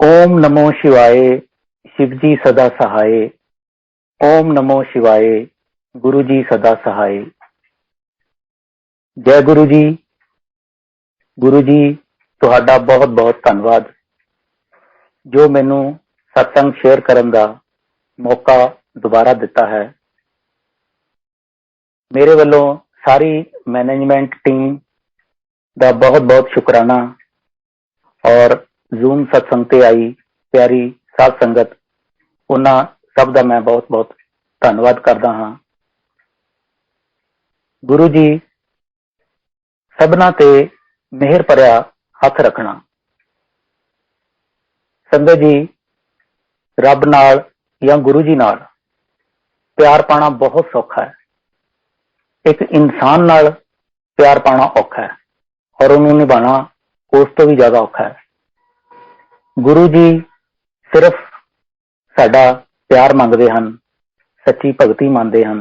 ओम नमो शिवाय। शिवजी सदा सहाय। ओम नमो शिवाय। गुरु जी सदा सहाय। जय गुरु जी। गुरु जी तुहाडा बहुत बहुत धन्यवाद जो मैनू सत्संग शेयर करन दा मौका दोबारा दिता है। मेरे वालों सारी मैनेजमेंट टीम का बहुत बहुत शुकराना और जूम सत्संग ते आई प्यारी साध संगत उन्हां सब का मैं बहुत बहुत धन्यवाद करदा हाँ। गुरु जी सबना ते मेहर भरिया हथ रखना। संगत जी रब नाल या गुरु जी नाल प्यार पाना बहुत सौखा है। एक इंसान नाल प्यार पाना औखा है और उन्होंने निभाना उस तो भी ज्यादा औखा है। गुरु जी सिर्फ साडा प्यार मंगते हैं, सच्ची भगती मानते हैं।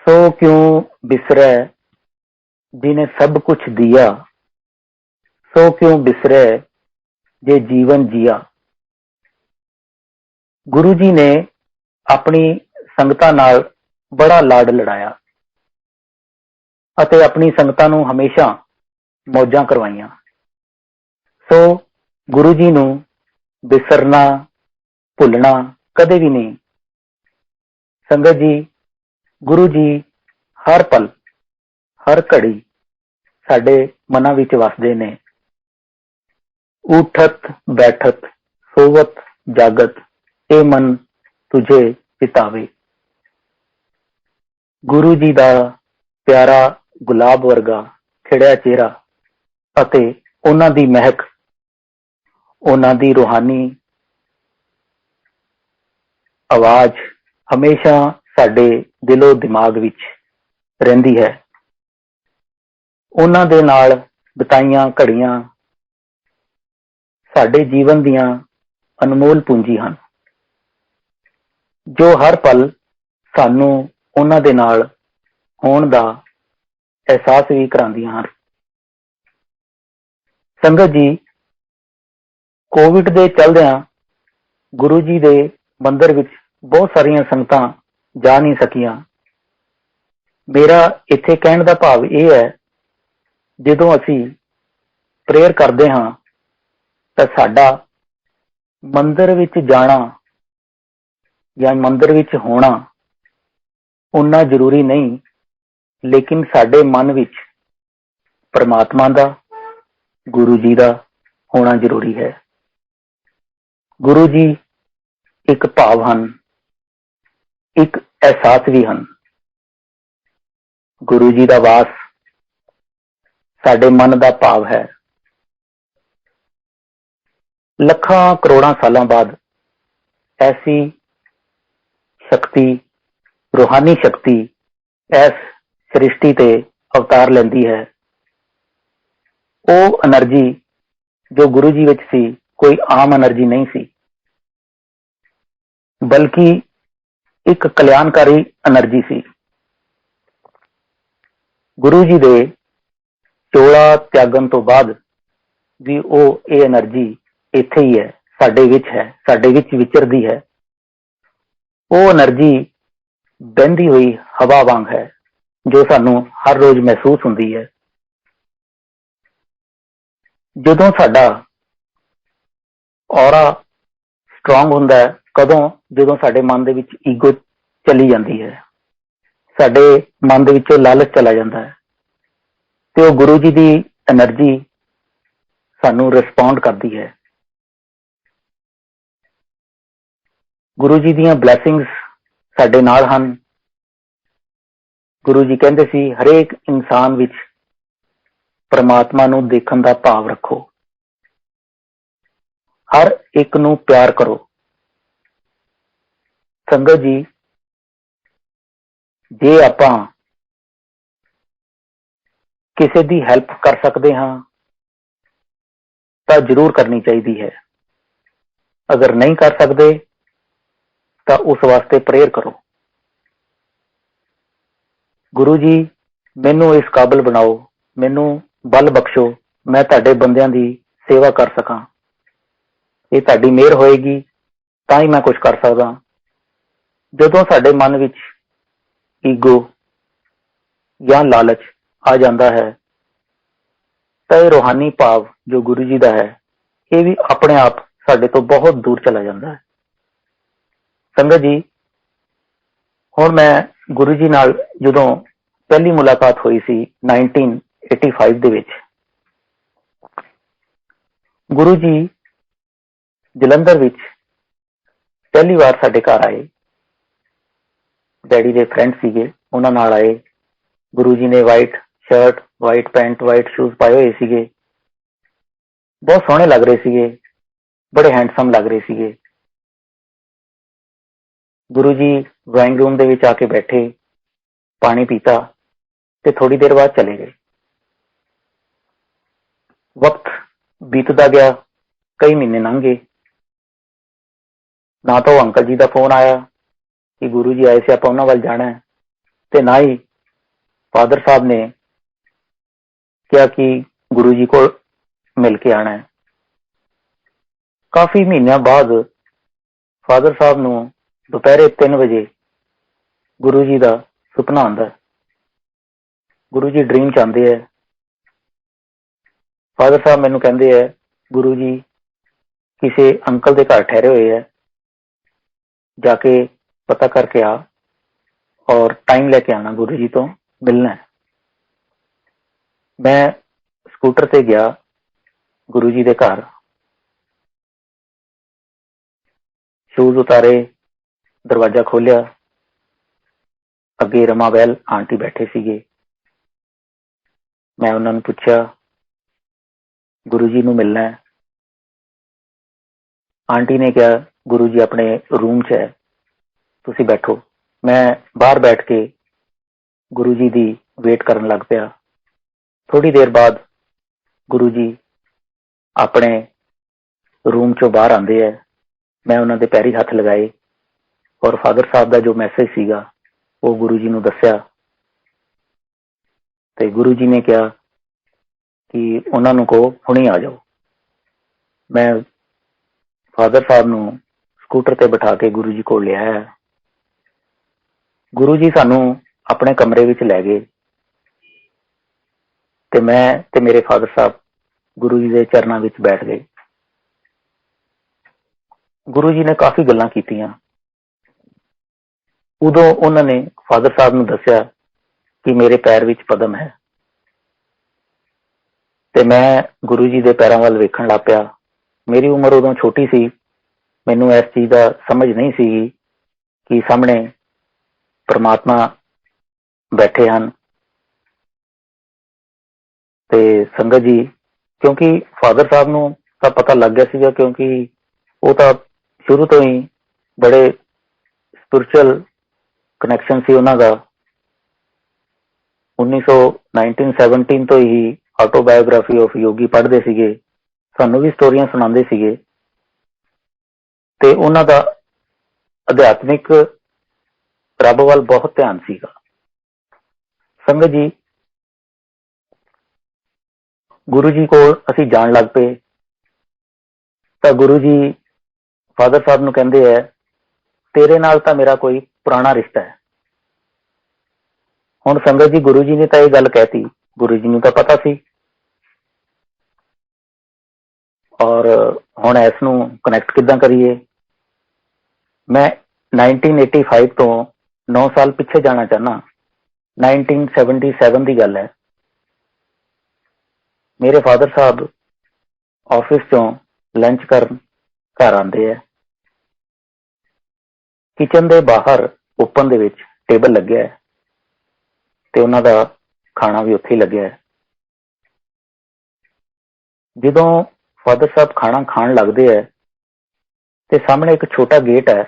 सो क्यों बिसरै जिन्हें सब कुछ दिया, सो क्यों बिसरै जे जीवन जिया। गुरु जी ने अपनी संगतां नाल बड़ा लाड लड़ाया अते अपनी संगतां नूं हमेशा मौजां करवाइयां। सो गुरु जी नूं बिसरना भुलना कदे भी नहीं। संगत जी गुरु जी हर पल हर घड़ी साडे मनां विच वसदे ने। उठत बैठत सोवत जागत ए मन तुझे चितावे। गुरु जी का प्यारा गुलाब वर्गा खिड़िया चेहरा अते उन्हां दी महक उन्हां दी रूहानी आवाज हमेशा साडे दिलो दिमाग विच रहिंदी है। उन्हां दे नाल बिताईयां घड़ियां साडे जीवन दियां अनमोल पूंजी हन जो हर पल सानू उन्हां दे नाल होण दा एहसास भी करांदियां हन। संगत जी कोविड दे चलदियां गुरु जी दे मंदिर विच बहुत सारियां संगतां जा नहीं सकियां। मेरा इत्थे कहण दा भाव यह है जदों असी प्रेयर करते हाँ तो साडा मंदिर विच जाना या मंदिर विच होना उन्ना जरूरी नहीं, लेकिन साडे मन विच परमात्मा दा गुरु जी का होना जरूरी है। गुरु जी एक भाव हन, एक एहसास भी हन। गुरु जी का वास साडे मन का भाव है। लखां करोड़ां सालों बाद ऐसी शक्ति रूहानी शक्ति इस सृष्टि ते अवतार लेंदी है। वो एनर्जी जो गुरु जी विच सी कोई आम एनर्जी नहीं सी, बल्कि एक कल्याणकारी एनर्जी सी। गुरु जी दे चोला त्यागन तो बाद भी वो ये एनर्जी इत्थे ही है, साडे विच है, साडे विच विचरदी है। वो एनर्जी बहती हुई हवा वांग है जो सानू हर रोज महसूस हुंदी है। जदों साडा ऑरा स्ट्रोंग हुंदा है, कदों जदों साडे मन दे विच ईगो चली जाती है, साडे मन दे विचों लालच चला जाता है, तो गुरु जी की एनर्जी सानू रिस्पोंड करती है। गुरु जी दीयां ब्लैसिंग्स साडे नाल हन। गुरु जी कहंदे सी हरेक इंसान विच परमात्मा नू देखण दा भाव रखो, हर एक नू प्यार करो। संगत जी जे आपां किसी दी हैल्प कर सकते हाँ तो जरूर करनी चाहिए है। अगर नहीं कर सकते तो उस वास्ते प्रेयर करो। गुरु जी मैनू इस काबिल बनाओ, मैनू बल बख्शो, मैं तुहाडे बंदियां दी ਸੇਵਾ ਕਰ ਸਕਾਂ। ਇਹ ਤੁਹਾਡੀ ਮਿਹਰ ਹੋਏਗੀ ਤਾਂ ਹੀ ਮੈਂ ਕੁਝ ਕਰ ਸਕਦਾ। ਜਦੋਂ ਸਾਡੇ ਮਨ ਵਿੱਚ ਈਗੋ ਜਾਂ ਲਾਲਚ ਆ ਜਾਂਦਾ ਹੈ ਤਾਂ ਇਹ ਰੂਹਾਨੀ ਭਾਵ ਜੋ ਗੁਰੂ ਜੀ ਦਾ ਹੈ ਇਹ ਵੀ ਆਪਣੇ ਆਪ ਸਾਡੇ ਤੋਂ ਬਹੁਤ ਦੂਰ ਚਲਾ ਜਾਂਦਾ ਹੈ। ਸੰਗਤ ਜੀ, ਹੁਣ ਮੈਂ ਗੁਰੂ ਜੀ ਨਾਲ ਜਦੋਂ ਪਹਿਲੀ ਮੁਲਾਕਾਤ ਹੋਈ ਸੀ 1985 ਦੇ ਵਿੱਚ, ਗੁਰੂ ਜੀ ਜਲੰਧਰ ਵਿੱਚ ਪਹਿਲੀ ਵਾਰ ਸਾਡੇ ਘਰ ਆਏ। ਡੈਡੀ ਦੇ ਫਰੈਂਡ ਸੀਗੇ, ਉਹਨਾਂ ਨਾਲ ਆਏ। ਗੁਰੂ ਜੀ ਨੇ white shirt, white pant, white shoes ਪਾਏ ਹੋਏ ਸੀਗੇ। ਬਹੁਤ ਸੋਹਣੇ ਲੱਗ ਰਹੇ ਸੀਗੇ, ਬੜੇ ਹੈਂਡਸਮ ਲੱਗ ਰਹੇ ਸੀਗੇ। ਗੁਰੂ ਜੀ ਡਰਾਇੰਗ ਰੂਮ ਦੇ ਵਿੱਚ ਆ ਕੇ ਬੈਠੇ, ਪਾਣੀ ਪੀਤਾ ਤੇ ਥੋੜੀ ਦੇਰ ਬਾਅਦ ਚਲੇ ਗਏ। ਵਕਤ ਬੀਤਦਾ ਗਿਆ, ਕਈ ਮਹੀਨੇ ਲੰਘ ਗਏ। ਨਾ ਤਾਂ ਉਹ ਅੰਕਲ ਜੀ ਦਾ ਫੋਨ ਆਇਆ ਕਿ ਗੁਰੂ ਜੀ ਆਏ ਸੀ, ਆਪਾਂ ਉਹਨਾਂ ਵੱਲ ਜਾਣਾ ਹੈ, ਤੇ ਨਾ ਹੀ ਫਾਦਰ ਸਾਹਿਬ ਨੇ ਕਿਹਾ ਕਿ ਗੁਰੂ ਜੀ ਕੋਲ ਮਿਲ ਕੇ ਆਣਾ ਹੈ। ਕਾਫੀ ਮਹੀਨਿਆਂ ਬਾਅਦ ਫਾਦਰ ਸਾਹਿਬ ਨੂੰ ਦੁਪਹਿਰੇ 3 ਵਜੇ ਗੁਰੂ ਜੀ ਦਾ ਸੁਪਨਾ ਆਉਂਦਾ। ਗੁਰੂ ਜੀ ਡ੍ਰੀਮ ਚ ਆਉਂਦੇ ਹੈ। ਫਾਦਰ ਸਾਹਿਬ ਮੈਨੂੰ ਕਹਿੰਦੇ ਹੈ, ਗੁਰੂ ਜੀ ਕਿਸੇ ਅੰਕਲ ਦੇ ਘਰ ਠਹਿਰੇ ਹੋਏ ਹੈ, ਜਾ ਕੇ ਪਤਾ ਕਰਕੇ ਆ ਔਰ ਟਾਈਮ ਲੈ ਕੇ ਆਣਾ, ਗੁਰੂ ਜੀ ਤੋਂ ਮਿਲਣਾ ਹੈ। ਮੈਂ ਸਕੂਟਰ ਤੇ ਗਿਆ ਗੁਰੂ ਜੀ ਦੇ ਘਰ, ਸ਼ੂਜ਼ ਉਤਾਰੇ, ਦਰਵਾਜ਼ਾ ਖੋਲਿਆ। ਅੱਗੇ ਰਮਾ ਬਹਿਲ ਆਂਟੀ ਬੈਠੇ ਸੀਗੇ। ਮੈਂ ਉਹਨਾਂ ਨੂੰ ਪੁੱਛਿਆ, ਗੁਰੂ ਜੀ ਨੂੰ ਮਿਲਣਾ ਹੈ। ਆਂਟੀ ਨੇ ਕਿਹਾ, ਗੁਰੂ ਜੀ ਆਪਣੇ ਰੂਮ 'ਚ ਹੈ, ਤੁਸੀਂ ਬੈਠੋ। ਮੈਂ ਬਾਹਰ ਬੈਠ ਕੇ ਗੁਰੂ ਜੀ ਦੀ ਵੇਟ ਕਰਨ ਲੱਗ ਪਿਆ। ਥੋੜੀ ਦੇਰ ਬਾਅਦ ਗੁਰੂ ਜੀ ਆਪਣੇ ਰੂਮ 'ਚੋਂ ਬਾਹਰ ਆਉਂਦੇ ਹੈ। ਮੈਂ ਉਹਨਾਂ ਦੇ ਪੈਰੀ ਹੱਥ ਲਗਾਏ ਔਰ ਫਾਦਰ ਸਾਹਿਬ ਦਾ ਜੋ ਮੈਸੇਜ ਸੀਗਾ ਉਹ ਗੁਰੂ ਜੀ ਨੂੰ ਦੱਸਿਆ। ਤੇ ਗੁਰੂ ਜੀ ਨੇ ਕਿਹਾ ਕਿ ਉਹਨਾਂ ਨੂੰ ਕਹੋ ਹੁਣੇ ਆ ਜਾਓ। ਮੈਂ ਫਾਦਰ ਸਾਹਿਬ ਨੂੰ ਸਕੂਟਰ ਤੇ ਬਿਠਾ ਕੇ ਗੁਰੂ ਜੀ ਕੋਲ ਲਿਆਇਆ। ਗੁਰੂ ਜੀ ਸਾਨੂੰ ਆਪਣੇ ਕਮਰੇ ਵਿੱਚ ਲੈ ਗਏ ਤੇ ਮੈਂ ਤੇ ਮੇਰੇ ਫਾਦਰ ਸਾਹਿਬ ਗੁਰੂ ਜੀ ਦੇ ਚਰਨਾਂ ਵਿੱਚ ਬੈਠ ਗਏ। ਗੁਰੂ ਜੀ ਨੇ ਕਾਫੀ ਗੱਲਾਂ ਕੀਤੀਆਂ। ਉਦੋਂ ਉਹਨਾਂ ਨੇ ਫਾਦਰ ਸਾਹਿਬ ਨੂੰ ਦੱਸਿਆ ਕਿ ਮੇਰੇ ਪੈਰ ਵਿੱਚ ਪਦਮ ਹੈ ਤੇ ਮੈਂ ਗੁਰੂ ਜੀ ਦੇ ਪੈਰਾਂ ਵੱਲ ਵੇਖਣ ਲੱਗ ਪਿਆ। ਮੇਰੀ ਉਮਰ ਉਦੋਂ ਛੋਟੀ ਸੀ, ਮੈਨੂੰ ਇਸ ਚੀਜ਼ ਦਾ ਸਮਝ ਨਹੀਂ ਸੀ ਕਿ ਸਾਹਮਣੇ ਪਰਮਾਤਮਾ ਬੈਠੇ ਹਨ। ਤੇ ਸੰਗਤ ਜੀ, ਕਿਉਂਕਿ ਫਾਦਰ ਸਾਹਿਬ ਨੂੰ ਤਾਂ ਪਤਾ ਲੱਗ ਗਿਆ ਸੀਗਾ, ਕਿਉਂਕਿ ਉਹ ਤਾਂ ਸ਼ੁਰੂ ਤੋਂ ਹੀ ਬੜੇ ਸਪਿਰਿਚੁਅਲ ਕਨੈਕਸ਼ਨ ਸੀ ਉਹਨਾਂ ਦਾ। 1917 ਤੋਂ ਹੀ ਆਟੋਬਾਇਓਗ੍ਰਾਫੀ ਆਫ ਯੋਗੀ ਪੜ੍ਹਦੇ ਸੀਗੇ, ਸਾਨੂੰ ਵੀ ਸਟੋਰੀਆਂ ਸੁਣਾਉਂਦੇ ਸੀਗੇ ਤੇ ਉਹਨਾਂ ਦਾ ਅਧਿਆਤਮਿਕ ਰੱਬ ਵੱਲ ਬਹੁਤ ਧਿਆਨ ਸੀਗਾ। ਸੰਗਤ ਜੀ, ਗੁਰੂ ਜੀ ਕੋਲ ਅਸੀਂ ਜਾਣ ਲੱਗ ਪਏ ਤਾਂ ਗੁਰੂ ਜੀ ਫਾਦਰ ਸਾਹਿਬ ਨੂੰ ਕਹਿੰਦੇ ਹੈ, ਤੇਰੇ ਨਾਲ ਤਾਂ ਮੇਰਾ ਕੋਈ ਪੁਰਾਣਾ ਰਿਸ਼ਤਾ ਹੈ। ਹੁਣ ਸੰਗਤ ਜੀ, ਗੁਰੂ ਜੀ ਨੇ ਤਾਂ ਇਹ ਗੱਲ ਕਹਿਤੀ, ਗੁਰੂ ਜੀ ਨੂੰ ਤਾਂ ਪਤਾ ਸੀ ਔਰ ਹੁਣ ਇਸ ਨੂੰ ਕਨੈਕਟ ਕਿੱਦਾਂ ਕਰੀਏ। ਮੈਂ 1985 ਤੋਂ 9 ਸਾਲ ਪਿੱਛੇ ਜਾਣਾ ਚਾਹੁੰਦਾ। 1977 ਦੀ ਗੱਲ ਹੈ। ਮੇਰੇ ਫਾਦਰ ਸਾਹਿਬ ਆਫਿਸ ਚੋਂ ਲੰਚ ਕਰਨ ਘਰ ਆਉਂਦੇ ਹੈ। ਕਿਚਨ ਦੇ ਬਾਹਰ ਓਪਨ ਦੇ ਵਿੱਚ ਟੇਬਲ ਲੱਗਿਆ ਹੈ ਤੇ ਉਹਨਾਂ ਦਾ ਖਾਣਾ ਵੀ ਉੱਥੇ ਹੀ ਲੱਗਿਆ ਹੈ। ਜਦੋਂ ਫਾਦਰ ਸਾਹਿਬ ਖਾਣਾ ਖਾਣ ਲੱਗਦੇ ਹੈ ਤੇ ਸਾਹਮਣੇ ਇੱਕ ਛੋਟਾ ਗੇਟ ਹੈ,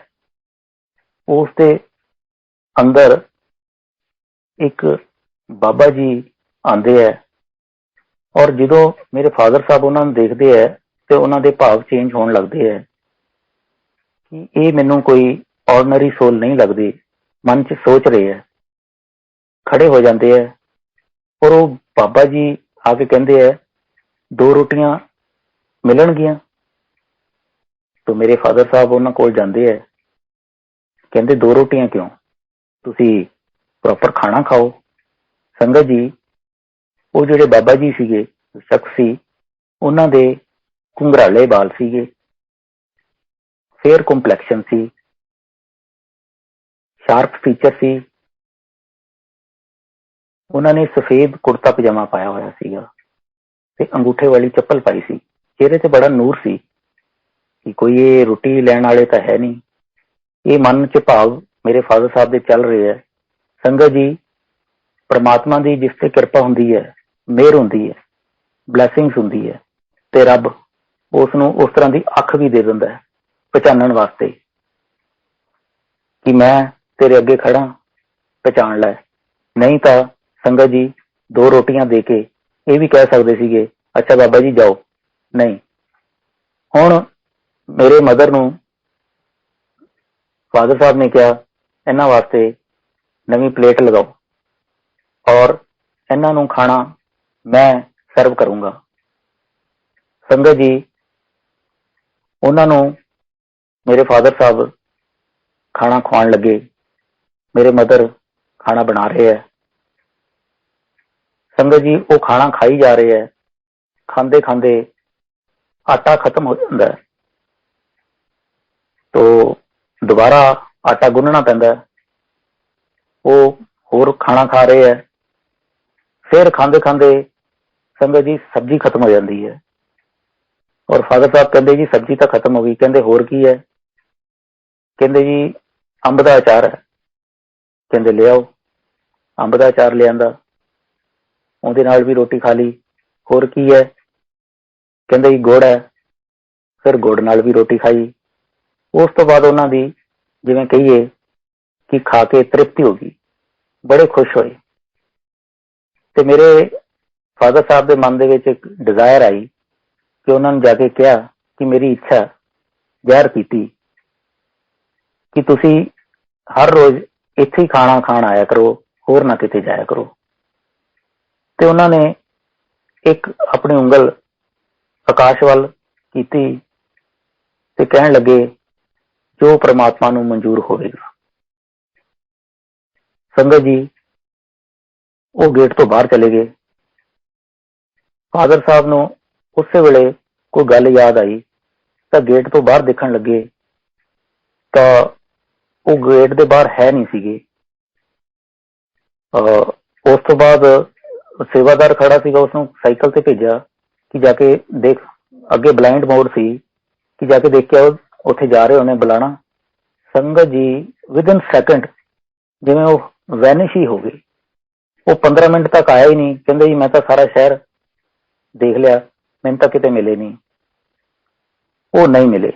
ਉਸ ਦੇ ਅੰਦਰ ਇੱਕ ਬਾਬਾ ਜੀ ਆਉਂਦੇ ਹੈ ਔਰ ਜਦੋਂ ਮੇਰੇ ਫਾਦਰ ਸਾਹਿਬ ਉਹਨਾਂ ਨੂੰ ਦੇਖਦੇ ਹੈ ਤੇ ਉਹਨਾਂ ਦੇ ਭਾਵ ਚੇਂਜ ਹੋਣ ਲੱਗਦੇ ਹੈ ਕਿ ਇਹ ਮੈਨੂੰ ਕੋਈ ਆਰਡੀਨਰੀ ਸੋਲ ਨਹੀਂ ਲੱਗਦੀ। ਮਨ 'ਚ ਸੋਚ ਰਹੇ ਹੈ, ਖੜੇ ਹੋ ਜਾਂਦੇ ਹੈ ਔਰ ਉਹ ਬਾਬਾ ਜੀ ਆ ਕੇ ਕਹਿੰਦੇ ਹੈ, 2 ਰੋਟੀਆਂ मिलणगियां। तो मेरे फादर साहब उन्हां कोल जांदे है, कहंदे 2 रोटियां क्यों, तुसी प्रॉपर खाना खाओ। संगत जी, वो ਜਿਹੜੇ बाबा जी ਸੀਗੇ, शख्स ਸੀ, ਉਹਨਾਂ ਦੇ ਘੁੰਗਰਾਲੇ ਬਾਲ ਸੀਗੇ, फेयर ਕੰਪਲੈਕਸ਼ਨ ਸੀ, ਸ਼ਾਰਪ ਫੀਚਰ ਸੀ, ਉਹਨਾਂ ਨੇ ਸਫेद ਕੁੜਤਾ ਪਜਾਮਾ ਪਾਇਆ ਹੋਇਆ ਸੀਗਾ ਤੇ ਅੰਗੂਠੇ ਵਾਲੀ ਚੱਪਲ ਪਾਈ ਸੀ। ਚਿਹਰੇ ਤੇ ਬੜਾ ਨੂਰ ਸੀ ਕਿ ਕੋਈ ਇਹ ਰੋਟੀ ਲੈਣ ਵਾਲੇ ਤਾਂ ਹੈ ਨਹੀਂ। ਇਹ ਮਨ ਚ ਭਾਵ ਮੇਰੇ ਫਾਦਰ ਸਾਹਿਬ ਦੇ ਚੱਲ ਰਹੇ ਹੈ। ਸੰਗਤ ਜੀ, परमात्मा की जिस ते कृपा हुंदी है, मेहर हुंदी है, ब्लैसिंग्स हुंदी है, ते रब उसनूं उस तरह की अख भी दे दिंदा है पहचानण वास्ते कि मैं तेरे अगे खड़ा, पहचान लै। नहीं तो संगत जी 2 रोटियां दे के ये भी कह सकते सीगे, अच्छा बाबा जी जाओ। नहीं, हुण मेरे मदर नूं फादर साहब ने कहा, इन्हां वास्ते नवीं प्लेट लगाओ और इन्हां नूं खाना मैं सर्व करूंगा। संगत जी, उन्हां नूं मेरे फादर साहब खाना खुआण लगे, मेरे मदर खाना बना रहे हैं। संगत जी, वो खाना खाई जा रहे हैं, खांदे खांदे आटा खत्म हो जाता है तो दोबारा आटा गुनना पैंदा है। वो होर खाना खा रहे हैं, फिर खांदे खांदे संगत जी सब्जी खत्म हो जाती है और फादर साहब कहते जी सब्जी तो खत्म हो गई। कहते होर की है? कहते जी अंब का अचार है। कहते ले आओ। अंब का अचार ले आंदा, उहदे नाल भी रोटी खा ली। होर की है? कहते जी गुड़ है। फिर गुड़ नाल भी रोटी खाई। उस तो बाद उन्हां दी जिवें कहिए कि खा के तृप्ति हो गई, बड़े खुश होए। ते मेरे फादर साहब के मन दे विच एक डिजायर आई कि उन्होंने जाके कहा कि मेरी इच्छा जहर पीती कि तुसी हर रोज इत्थे ही खाना खाण आया करो, होर ना किते जाया करो। ते उन्होंने एक अपनी उंगल आकाश वल कीती ते कहण लगे जो परमात्मा नूं मंजूर होवेगा। संगत जी, वो गेट तो बाहर चले गए। फादर साहब नूं उस वेले कोई गल याद आई तो गेट तो बाहर देखण लगे तो वो गेट दे बाहर है नहीं सीगे। उस तो बाद सेवादार खड़ा सीगा, उसनूं साइकिल से भेजा कि जाके देख, अगे ब्लाइंड मोड सी कि जाके देख के आओ, उत्थे जा रहे उन्हें बुलाना। संगत जी, विद इन सैकेंड जिवें वो वैनिश ही हो गई। वो 15 मिनट तक आया ही नहीं। कहंदे जी मैं तो सारा शहर देख लिया, मैंने तो किते मिले नहीं। वो नहीं मिले।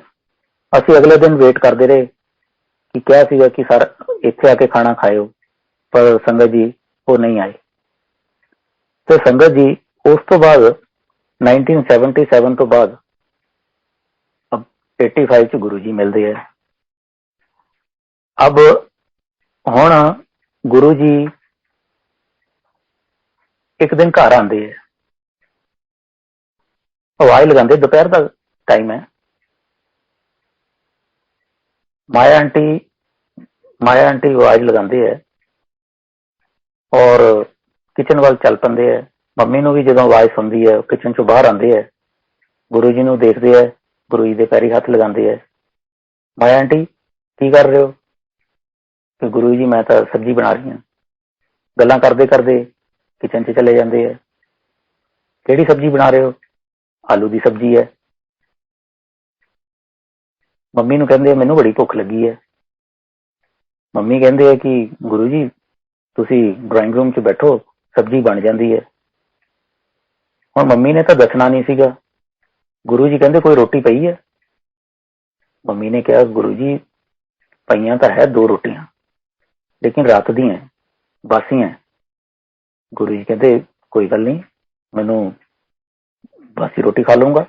असीं अगले दिन वेट करते रहे कि क्या सीगा कि सारा इत्थे आके खाना खाओ, पर संगत जी वो नहीं आए। तो संगत जी उस तो बाद 1977 तो बाद अब 85 च गुरु जी मिलते हैं। अब हुण गुरु जी एक दिन घर आते हैं, आवाज लगाते, दोपहर का टाइम है। माया आंटी आवाज लगाते है और किचन वाल चल पेंदे है। मम्मी नूं भी जदों आवाज सुनती है किचन चों बाहर आते है, गुरु जी नूं देखते है, गुरु जी दे पैरी हथ लगाते है। माया आंटी की कर रहे हो? कि गुरु जी मैं तो सब्जी बना रही हूँ। गल्लां करदे करदे किचन च चले जाते हैं। किहड़ी सब्जी बना रहे हो? आलू की सब्जी है। मम्मी नूं कहंदे मैनूं बड़ी भुख लगी है। मम्मी कहंदे है कि गुरु जी तुसी ड्राइंग रूम च बैठो, सब्जी बन जाती है। हुण मम्मी ने तो दसना नहीं सीगा। गुरु जी कहंदे कोई रोटी पई है? मम्मी ने कहा गुरु जी पईयां तो है 2 रोटियां, लेकिन रात दी हैं, बासी हैं। गुरु जी कहते कोई गल नहीं, मैनू बासी रोटी खा लूंगा।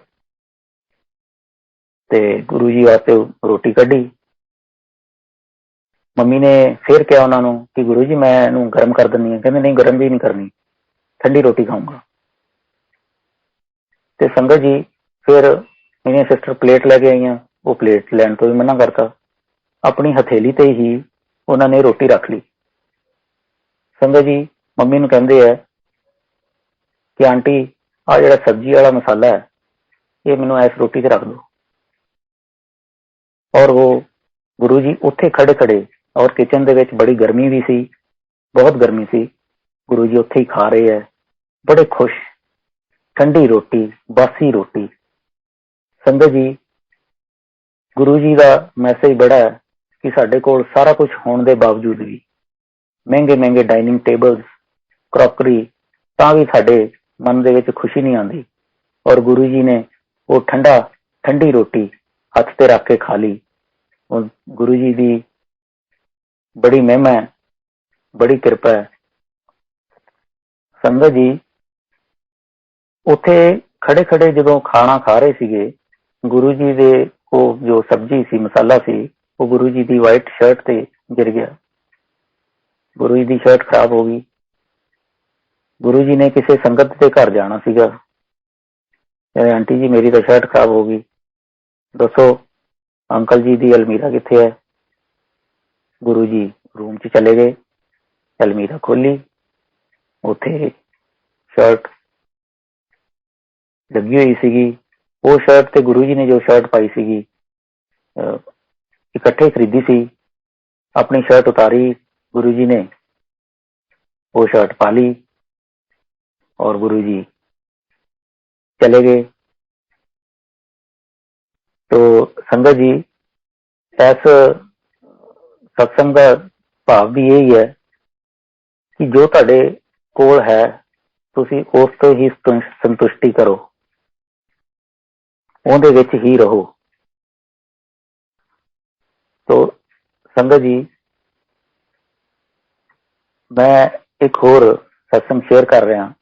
ते गुरु जी वास्ते रोटी कढ़ी। मम्मी ने फिर कहा उन्होंने कि गुरु जी मैं गर्म कर दिनी है। कहते नहीं, गर्म भी नहीं करनी, ठंडी रोटी खाऊंगा। ते संगत जी फिर मेरी सिस्टर प्लेट लैके आईयां, वो प्लेट लैन तो भी मना करता। अपनी हथेली ते ही उन्होंने रोटी रख ली। संगत जी मम्मी नूं कहंदे है कि आंटी आ जिहड़ा सब्जी वाला मसाला है ये मैनूं इस रोटी ते रख दो। और वो गुरु जी उत्थे खड़े खड़े, और किचन दे विच बड़ी गर्मी भी सी, बहुत गर्मी सी, गुरु जी उत्थे ही खा रहे है बड़े खुश। ठंडी रोटी, बासी रोटी। संगत जी गुरु जी का मैसेज बड़ा है कि साडे कोल सारा कुछ होने के बावजूद भी महंगे महंगे डाइनिंग टेबल्स, क्रॉकरी, तां भी साडे मन दे विच खुशी नहीं आती। और गुरु जी ने वो ठंडी रोटी हथ ते रख के खा ली। और गुरु जी की बड़ी महिमा है, बड़ी कृपा है। संगत जी उत्थे खड़े खड़े जो खाना खा रहे सीगे, गुरु जी दे वो जो सब्जी सी, मसाला सी, वो गुरु जी की वाइट शर्ट ते गिर गया। गुरु जी की शर्ट खराब हो गई। गुरु जी ने किसी संगत के घर जाना सीगा। आंटी जी मेरी तो शर्ट खराब हो गई, दसो अंकल जी की अलमीरा कित्थे है। गुरु जी रूम च चले गए, अलमीरा खोली, उथे शर्ट लगी हुई सीगी। वो शर्ट ते गुरु जी ने जो शर्ट पाई सीगी इकट्ठे खरीदी सी। अपनी शर्ट उतारी, गुरु जी ने वो शर्ट पा ली और गुरु जी चले गए। तो संगत जी इस सत्संग का भाव भी यही है कि जो तुहाडे कोल है तुसी उस तो ही संतुष्टि करो, उहदे विच ही रहो। तो संगत जी मैं एक होर सत्संग शेयर कर रहा।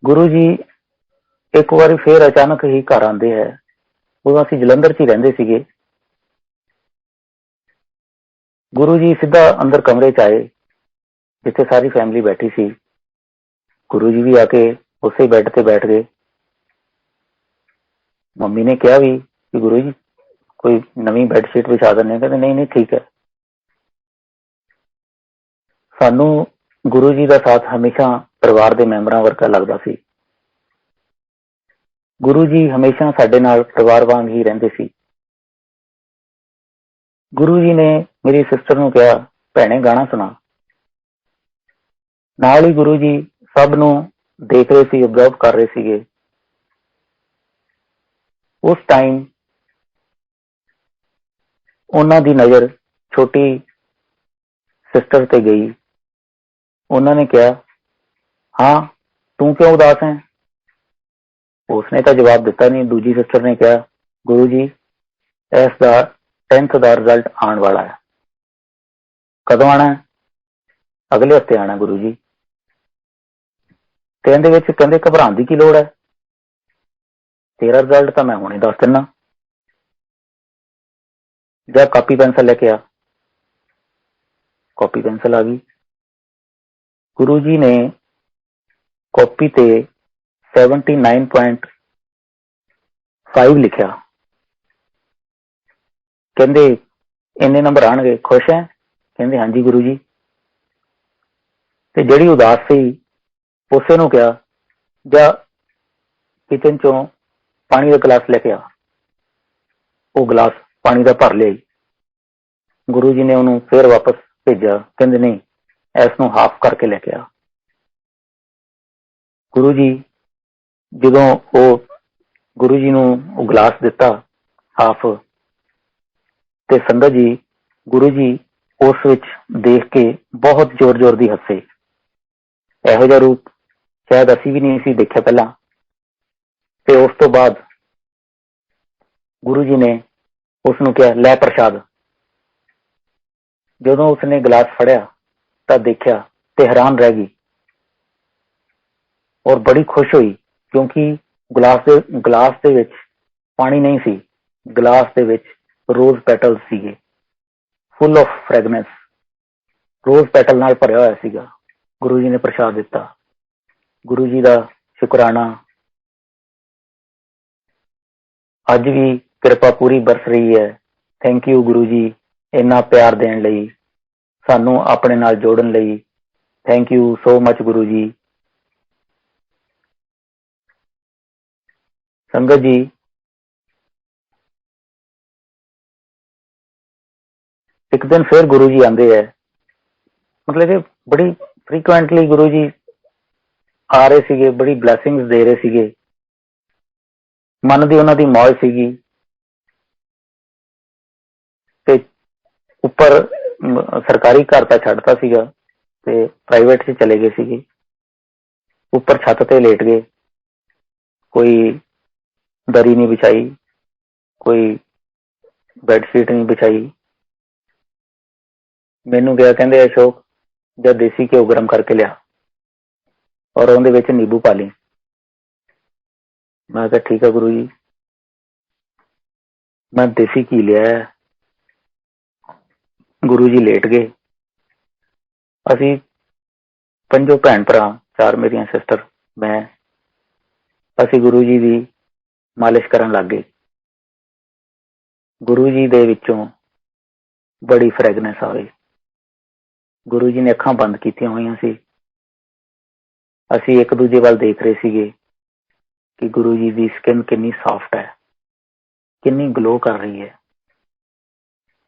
गुरु जी एक बारी फिर अचानक ही घर आते हैं। उदों असीं जलंधर च ही रहिंदे सीगे। गुरु जी सीधा अंदर कमरे च आए जिथे सारी फैमिली बैठी सी। गुरु जी भी आके उसे बैड ते बैठ गए। मम्मी ने कहा भी कि गुरु जी कोई नवी बैडशीट विछा देने, कहते नहीं नहीं ठीक है। सानू गुरु जी का साथ हमेशा परिवार के मैंबरां वर्गा लगता सी। गुरु जी हमेशा साडे नाल परिवार वांग ही रहिंदे सी। गुरु जी ने मेरी सिस्टर नूं कहा भैणे गाना सुना। नाल ही गुरु जी सब नूं देख रहे सी, ऑब्जर्व कर रहे सीगे। उस टाइम उन्हां दी नज़र छोटी सिस्टर ते गई। उन्होंने कहा हाँ तू क्यों उदास है। उसने तो जवाब दिता नहीं। दूजी सिस्टर ने कहा गुरु जी इसका 10th का रिजल्ट आने वाला है, कदों आना है। अगले हफ्ते आना गुरु जी। कहते कहते घबराने की लोड़ है, तेरा रिजल्ट तो मैं हुणे दस दिना, जा कापी पेंसिल लेके आ। कॉपी पेंसिल आ गई। गुरु जी ने कॉपी ते 79.5 लिखा। कहते इन्ने नंबर आने, खुश है। कहते हाँ जी गुरु जी। ते जिहड़ी उदास सी उसे नूं कहा जा किचन चों पानी का गिलास लेके आ। वो गिलास पानी का भर लिया। गुरु जी ने उन्होंने फिर वापस भेजा। कहते नहीं इसनों हाफ करके लेके आ। गुरु जी जो गुरु जी नूं वो गिलास दिता हाफ, ते संगत जी गुरु जी उस विच देख के बहुत जोर जोर दी हसे। इहो जिहा रूप शायद असी भी नहीं सी देखिया पहला। ते उस तो बाद गुरु जी ने उसनूं कहा लै प्रसाद। जदों उसने गिलास फड़िया तो देखा ते हैरान रह गई और बड़ी खुश हुई, क्योंकि गिलास दे विच पानी नहीं सी, गिलास दे विच रोज पैटल सीगे, फुल ऑफ फ्रैगनेंस, रोज पैटल नाल भरिया होया सीगा। गुरु जी ने प्रसाद दिता। गुरु जी का शुकराना। अज भी किरपा पूरी बरस रही है। थैंक यू गुरु जी, इन्ना प्यार देने लई, सानू अपने नाल जोड़न लई। थैंक यू सो मच गुरु जी। संगत जी, एक दिन फिर गुरु जी आंदे है, मतलब कि बड़ी फ्रीकुएंटली गुरु जी आ रहे सीगे, बड़ी ब्लैसिंग्स दे रहे सीगे। मन की उन्होंने मौज सीगी ते उपर सरकारी घर तो छड्डता सीगा ते प्राइवेट च चले गए सीगे। उपर छत ते लेट गए, कोई दरी नहीं बिछाई, कोई बैडशीट नहीं बिछाई। मैनू गया कहते अशोक जब देसी घ्यो गर्म करके लिया और उहदे विच नींबू पा ली। मैं कहा ठीक है गुरु जी। मैं देसी घी लिया है। गुरु जी लेट गए। असी पंजों भैन भरा, 4 मेरिया सिस्टर, मैं, असी गुरु जी की मालिश करन लग गए। गुरु जी दे विचों बड़ी फ्रैगनेंस आवे। गुरु जी ने अखां बंद कीतियां होईयां सी। असी एक दूजे वाल देख रहे सीगे कि गुरु जी की स्किन कितनी सॉफ्ट है, कितनी ग्लो कर रही है।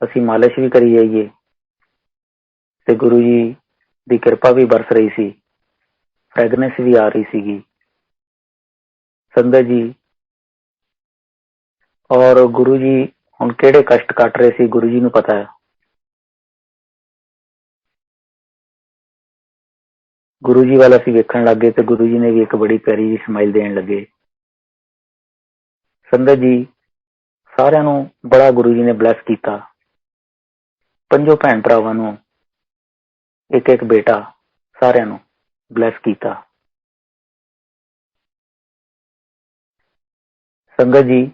असी मालिश भी करी जाइए ते गुरु जी की कृपा भी बरस रही सी, फ्रैगनेंस भी आ रही सीगी। संगत जी, और गुरु जी हुण किहड़े कष्ट कट रहे सी गुरु जी नूं पता है। गुरु जी वाल असीं वेखण लग गए तो गुरु जी ने भी एक बड़ी प्यारी जी स्माइल देण लगे। संगत जी, सारिਆਂ ਨੂੰ बड़ा गुरु जी ने ब्लैस किया। पंजों भैन भरावां ਨੂੰ एक एक बेटा, सारिਆਂ ਨੂੰ ब्लैस किया। संगत जी,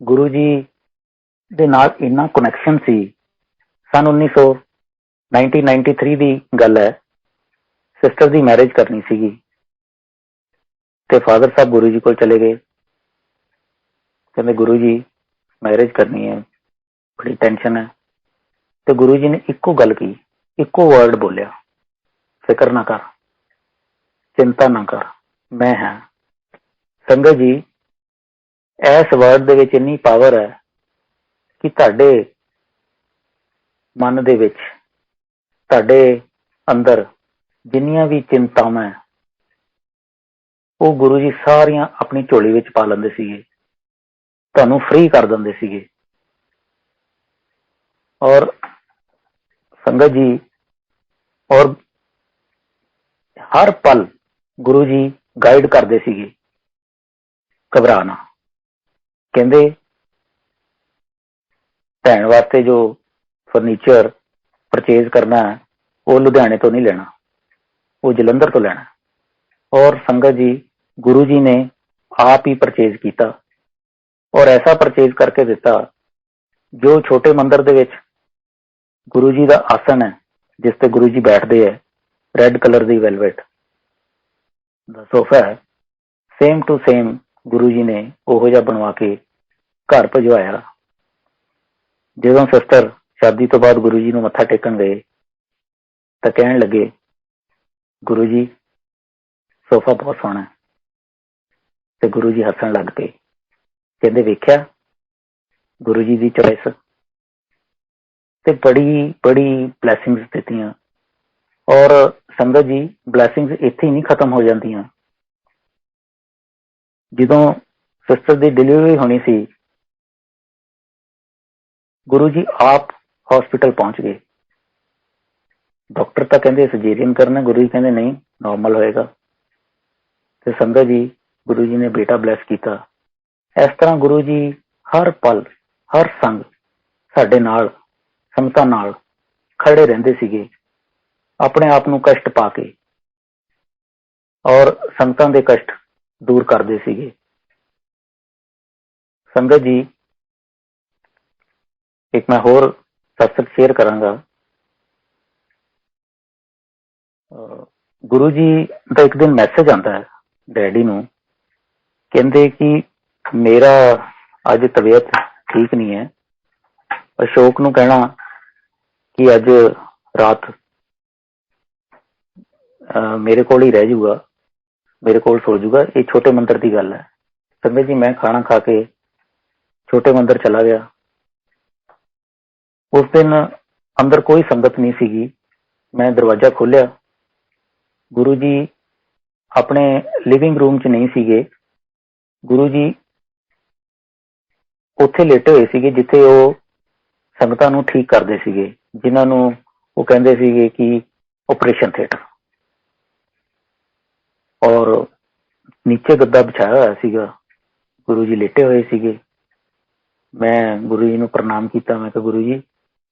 गुरु जी दे नाल इन्ना कनैक्शन सी। सन 1993 की गल है। सिस्टर की मैरिज करनी सीगी ते फादर साहब गुरु जी को चले गए। कहते गुरु जी मैरिज करनी है, बड़ी टेंशन है। तो गुरु जी ने इको गल की, इको वर्ड बोलिया, फिक्र ना कर, चिंता ना कर, मैं हाँ। संगत जी, इस वर्ड दे विच इन्नी पावर है कि तुहाडे मन दे विच, तुहाडे अंदर जिन्नियां भी चिंतावां वो गुरु जी सारियां अपनी झोली विच पा लैंदे सीगे, तुहानूं फ्री कर दिंदे सीगे। और संगत जी, और हर पल गुरु जी गाइड करते सीगे, घबरा ना। कहते भैन वास्ते जो फर्नीचर परचेज करना है वो लुधियाने तो नहीं लेना, वो जलंधर तो लेना। और संगत जी, गुरु जी ने आप ही परचेज किया और ऐसा परचेज करके दिता जो छोटे मंदिर दे विच गुरु जी का आसन है जिसते गुरु जी बैठते हैं, रेड कलर की वेलवेट दा सोफा है, सेम टू सेम गुरु जी ने ओहो जिहा बनवा के घर भिजवाया। जो सिस्टर शादी तो बाद गुरु जी को मत्था टेकन गए तो कहन लगे गुरु जी सोफा बहुत सोहना है। तो गुरु जी हसन लग पे, कहते वेख्या गुरु जी की चॉइस। ते बड़ी बड़ी ब्लैसिंग्स दित्तियां। और संगत जी, ब्लैसिंग्स इत्थे ही नहीं खत्म हो जांदियां। जदों सिस्टर की डिलीवरी होनी सी, गुरु जी आप हॉस्पिटल पहुंच गए। डॉक्टर तो कहते सर्जेरियन करना, गुरु जी कहते नहीं नॉर्मल होएगा। तो संगत जी, गुरु जी ने बेटा ब्लैस किया। इस तरह गुरु जी हर पल हर संग साडे नाल, संगतां नाल खड़े रहिंदे सीगे, अपने आप नूं कष्ट पा के और संगतां दे कष्ट दूर करते सीगे। संगत जी, एक मैं होर सत्संग शेयर करांगा। ਗੁਰੂ ਜੀ ਦਾ ਇੱਕ ਦਿਨ ਮੈਸੇਜ ਆਉਂਦਾ ਹੈ ਡੈਡੀ ਨੂੰ, ਕਹਿੰਦੇ ਕਿ ਮੇਰਾ ਅੱਜ ਤਬੀਅਤ ਠੀਕ ਨਹੀਂ ਹੈ। ਅਸ਼ੋਕ ਨੂੰ ਕਹਿਣਾ ਕਿ ਅੱਜ ਰਾਤ ਮੇਰੇ ਕੋਲ ਹੀ ਰਹਿ ਜਾਊਗਾ, ਮੇਰੇ ਕੋਲ ਸੋ ਜਾਊਗਾ। ਇਹ ਛੋਟੇ ਮੰਦਰ ਦੀ ਗੱਲ ਹੈ। ਸੰਗਤ ਜੀ, ਮੈਂ ਖਾਣਾ ਖਾ ਕੇ ਛੋਟੇ ਮੰਦਰ ਚਲਾ ਗਿਆ। ਉਸ ਦਿਨ ਅੰਦਰ ਕੋਈ ਸੰਗਤ ਨਹੀਂ ਸੀਗੀ। ਮੈਂ ਦਰਵਾਜ਼ਾ ਖੋਲਿਆ, ਗੁਰੂ ਜੀ ਆਪਣੇ ਲਿਵਿੰਗ ਰੂਮ 'ਚ ਨਹੀਂ ਸੀਗੇ। ਗੁਰੂ ਜੀ ਉੱਥੇ ਲੇਟੇ ਹੋਏ ਸੀਗੇ ਜਿੱਥੇ ਉਹ ਸੰਗਤਾਂ ਨੂੰ ਠੀਕ ਕਰਦੇ ਸੀਗੇ, ਜਿਨ੍ਹਾਂ ਨੂੰ ਉਹ ਕਹਿੰਦੇ ਸੀਗੇ ਕਿ ਆਪਰੇਸ਼ਨ ਥੀਏਟਰ। ਔਰ ਨੀਚੇ ਗੱਦਾ ਵਿਛਾਇਆ ਹੋਇਆ ਸੀਗਾ, ਗੁਰੂ ਜੀ ਲੇਟੇ ਹੋਏ ਸੀਗੇ। ਮੈਂ ਗੁਰੂ ਜੀ ਨੂੰ ਪ੍ਰਣਾਮ ਕੀਤਾ। ਮੈਂ ਕਿਹਾ, ਗੁਰੂ ਜੀ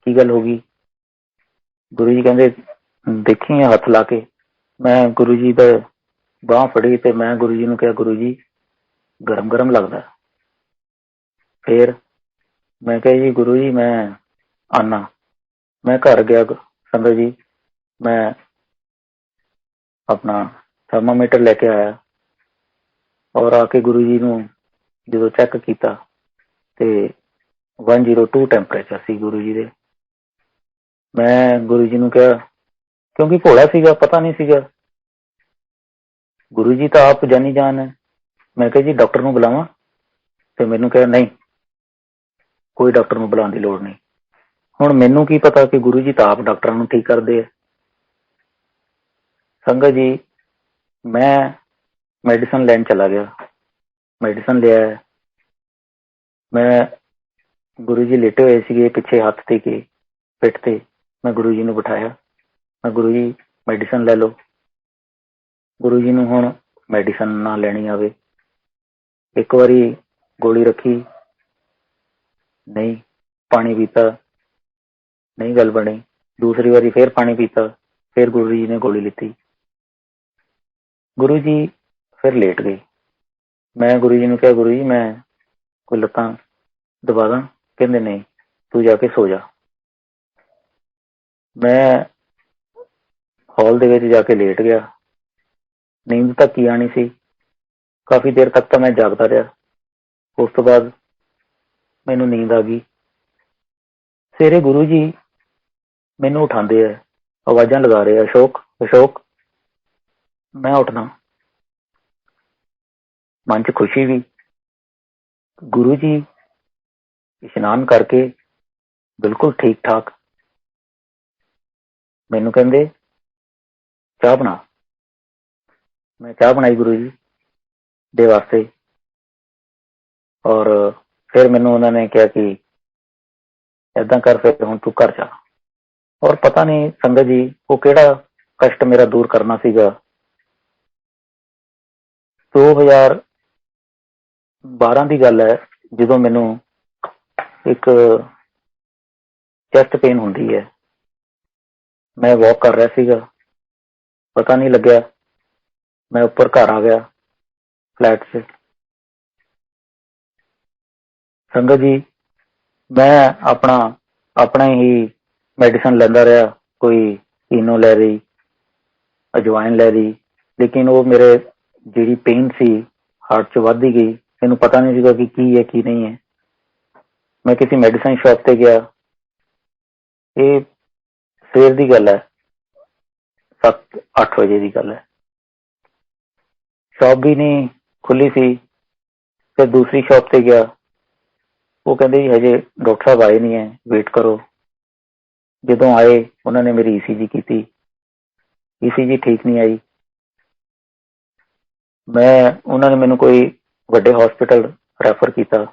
ਕੀ ਗੱਲ ਹੋ ਗਈ? ਗੁਰੂ ਜੀ ਕਹਿੰਦੇ, ਦੇਖੀ ਹੱਥ ਲਾ ਕੇ। ਮੈਂ ਗੁਰੂ ਜੀ ਦਾ ਬਾਂਹ ਫੜੀ ਤੇ ਮੈਂ ਗੁਰੂ ਜੀ ਨੂੰ ਕਿਹਾ, ਗੁਰੂ ਜੀ ਗਰਮ ਗਰਮ ਲੱਗਦਾ। ਫਿਰ ਮੈਂ ਕਿਹਾ, ਜੀ ਗੁਰੂ ਜੀ ਮੈਂ ਆਨਾ। ਮੈਂ ਘਰ ਗਿਆ ਸੰਗਤ ਜੀ, ਮੈਂ ਆਪਣਾ ਥਰਮਾਮੀਟਰ ਲੈ ਕੇ ਆਇਆ ਔਰ ਆ ਕੇ ਗੁਰੂ ਜੀ ਨੂੰ ਜਦੋਂ ਚੈੱਕ ਕੀਤਾ ਤੇ 102 ਟੈਂਪਰੇਚਰ ਸੀ ਗੁਰੂ ਜੀ ਦੇ। ਮੈਂ ਗੁਰੂ ਜੀ ਨੂੰ ਕਿਹਾ, ਕਿਉਂਕਿ ਭੋਲਾ ਸੀਗਾ, ਪਤਾ ਨਹੀਂ ਸੀਗਾ, ਗੁਰੂ ਜੀ ਤਾਂ ਆਪ ਜਾਨੀ ਜਾਨ ਹੈ। ਮੈਂ ਕਿਹਾ, ਜੀ ਡਾਕਟਰ ਨੂੰ ਬੁਲਾਵਾਂ? ਤੇ ਮੈਨੂੰ ਕਿਹਾ, ਨਹੀਂ, ਕੋਈ ਡਾਕਟਰ ਨੂੰ ਬੁਲਾਉਣ ਦੀ ਲੋੜ ਨਹੀਂ। ਹੁਣ ਮੈਨੂੰ ਕੀ ਪਤਾ ਕਿ ਗੁਰੂ ਜੀ ਤਾਂ ਆਪ ਡਾਕਟਰਾਂ ਨੂੰ ਠੀਕ ਕਰਦੇ ਆ। ਸੰਗਤ ਜੀ, ਮੈਂ ਮੈਡੀਸਨ ਲੈਣ ਚਲਾ ਗਿਆ, ਮੈਡੀਸਨ ਲਿਆ। ਮੈਂ ਗੁਰੂ ਜੀ ਲੇਟੇ ਹੋਏ ਸੀਗੇ, ਪਿੱਛੇ ਹੱਥ ਦੇ ਕੇ ਪਿੱਠ ਤੇ। ਮੈਂ ਗੁਰੂ ਜੀ ਨੂੰ ਬਿਠਾਇਆ। ਮੈਂ, ਗੁਰੂ ਜੀ ਮੈਡੀਸਨ ਲੈ ਲਓ। ਗੁਰੂ ਜੀ ਨੂੰ ਹੁਣ ਮੈਡੀਸਨ ਨਾ ਲੈਣੀ ਆਵੇ। ਇੱਕ ਵਾਰੀ ਗੋਲੀ ਰੱਖੀ, ਨਹੀਂ। ਪਾਣੀ ਪੀਤਾ, ਨਹੀਂ ਗੱਲ ਬਣੀ। ਦੂਸਰੀ ਵਾਰੀ ਫਿਰ ਪਾਣੀ ਪੀਤਾ, ਫਿਰ ਗੁਰੂ ਜੀ ਨੇ ਗੋਲੀ ਲਿੱਤੀ। ਗੁਰੂ ਜੀ ਫਿਰ ਲੇਟ ਗਏ। ਮੈਂ ਗੁਰੂ ਜੀ ਨੂੰ ਕਿਹਾ, ਗੁਰੂ ਜੀ ਮੈਂ ਕੋਈ ਲੱਤਾਂ ਦਬਾ ਦਾਂ? ਕਹਿੰਦੇ, ਨਹੀਂ, ਤੂੰ ਜਾ ਕੇ ਸੋ ਜਾ। ਮੈਂ ਹਾਲ ਦੇ ਵਿੱਚ ਜਾ ਕੇ ਲੇਟ ਗਿਆ। ਨੀਂਦ ਤੱਕ ਹੀ ਆਣੀ ਸੀ। ਕਾਫੀ ਦੇਰ ਤੱਕ ਤਾਂ ਮੈਂ ਜਾਗਦਾ ਰਿਹਾ। ਉਸ ਤੋਂ ਬਾਅਦ ਮੈਨੂੰ ਨੀਂਦ ਆ ਗਈ। ਸਵੇਰੇ ਗੁਰੂ ਜੀ ਮੈਨੂੰ ਉਠਾਉਂਦੇ ਆ, ਆਵਾਜ਼ਾਂ ਲਗਾ ਰਹੇ, ਅਸ਼ੋਕ ਅਸ਼ੋਕ। ਮੈਂ ਉੱਠਣਾ, ਮਨ 'ਚ ਖੁਸ਼ੀ ਵੀ। ਗੁਰੂ ਜੀ ਇਸ਼ਨਾਨ ਕਰਕੇ ਬਿਲਕੁਲ ਠੀਕ ਠਾਕ। ਮੈਨੂੰ ਕਹਿੰਦੇ, ਚਾਹ ਬਣਾ। ਮੈਂ ਚਾਹ ਬਣਾਈ ਗੁਰੂ ਜੀ ਦੇ ਵਾਸਤੇ। ਔਰ ਫਿਰ ਮੈਨੂੰ ਉਹਨਾਂ ਨੇ ਕਿਹਾ ਕਿ ਏਦਾਂ ਕਰ, ਫਿਰ ਹੁਣ ਤੂੰ ਘਰ ਜਾ। ਔਰ ਪਤਾ ਨਹੀਂ ਸੰਗਤ ਜੀ ਉਹ ਕਿਹੜਾ ਕਸ਼ਟ ਮੇਰਾ ਦੂਰ ਕਰਨਾ ਸੀਗਾ। 2012 ਦੀ ਗੱਲ ਹੈ, ਜਦੋਂ ਮੈਨੂੰ ਇੱਕ ਚੈਸਟ ਪੇਨ ਹੁੰਦੀ ਹੈ। ਮੈਂ ਵਾਕ ਕਰ ਰਿਹਾ ਸੀਗਾ, ਪਤਾ ਨਹੀਂ ਲੱਗਿਆ ਮੈਂ ਉੱਪਰ ਘਰ ਆ ਗਿਆ ਫਲੈਟ 'ਚ। ਸੰਗਤ ਜੀ, ਮੈਂ ਆਪਣਾ ਹੀ ਮੈਡੀਸਨ ਲੈਂਦਾ ਰਿਹਾ। ਕੋਈ ਇਨੋ ਲੈ ਰਹੀ, ਅਜਵਾਇਨ ਲੈ ਰਹੀ, ਲੇਕਿਨ ਉਹ ਮੇਰੇ ਜਿਹੜੀ ਪੇਨ ਸੀ ਹਾਰਟ 'ਚ ਵੱਧਦੀ ਗਈ। ਮੈਨੂੰ ਪਤਾ ਨਹੀਂ ਸੀਗਾ ਕਿ ਕੀ ਹੈ ਕੀ ਨਹੀਂ ਹੈ। ਮੈਂ ਕਿਸੇ ਮੈਡੀਸਨ ਸ਼ਾਪ ਤੇ ਗਿਆ। ਇਹ ਸਵੇਰ ਦੀ ਗੱਲ ਹੈ, 7-8 ਵਜੇ ਦੀ ਗੱਲ ਹੈ। ਸ਼ਾਪ ਵੀ ਨਹੀਂ ਖੁੱਲੀ ਸੀ। ਫਿਰ ਦੂਸਰੀ ਸ਼ਾਪ ਤੇ ਗਿਆ। ਉਹ ਕਹਿੰਦੇ, ਜੀ ਹਜੇ ਡਾਕਟਰ ਸਾਹਿਬ ਆਏ ਨਹੀਂ ਹੈ, ਵੇਟ ਕਰੋ। ਜਦੋਂ ਆਏ ਉਹਨਾਂ ਨੇ ਮੇਰੀ ECG ਕੀਤੀ। ECG ਠੀਕ ਨਹੀਂ ਆਈ। ਉਹਨਾਂ ਨੇ ਮੈਨੂੰ ਕੋਈ ਵੱਡੇ ਹਸਪੀਟਲ ਰੈਫਰ ਕੀਤਾ।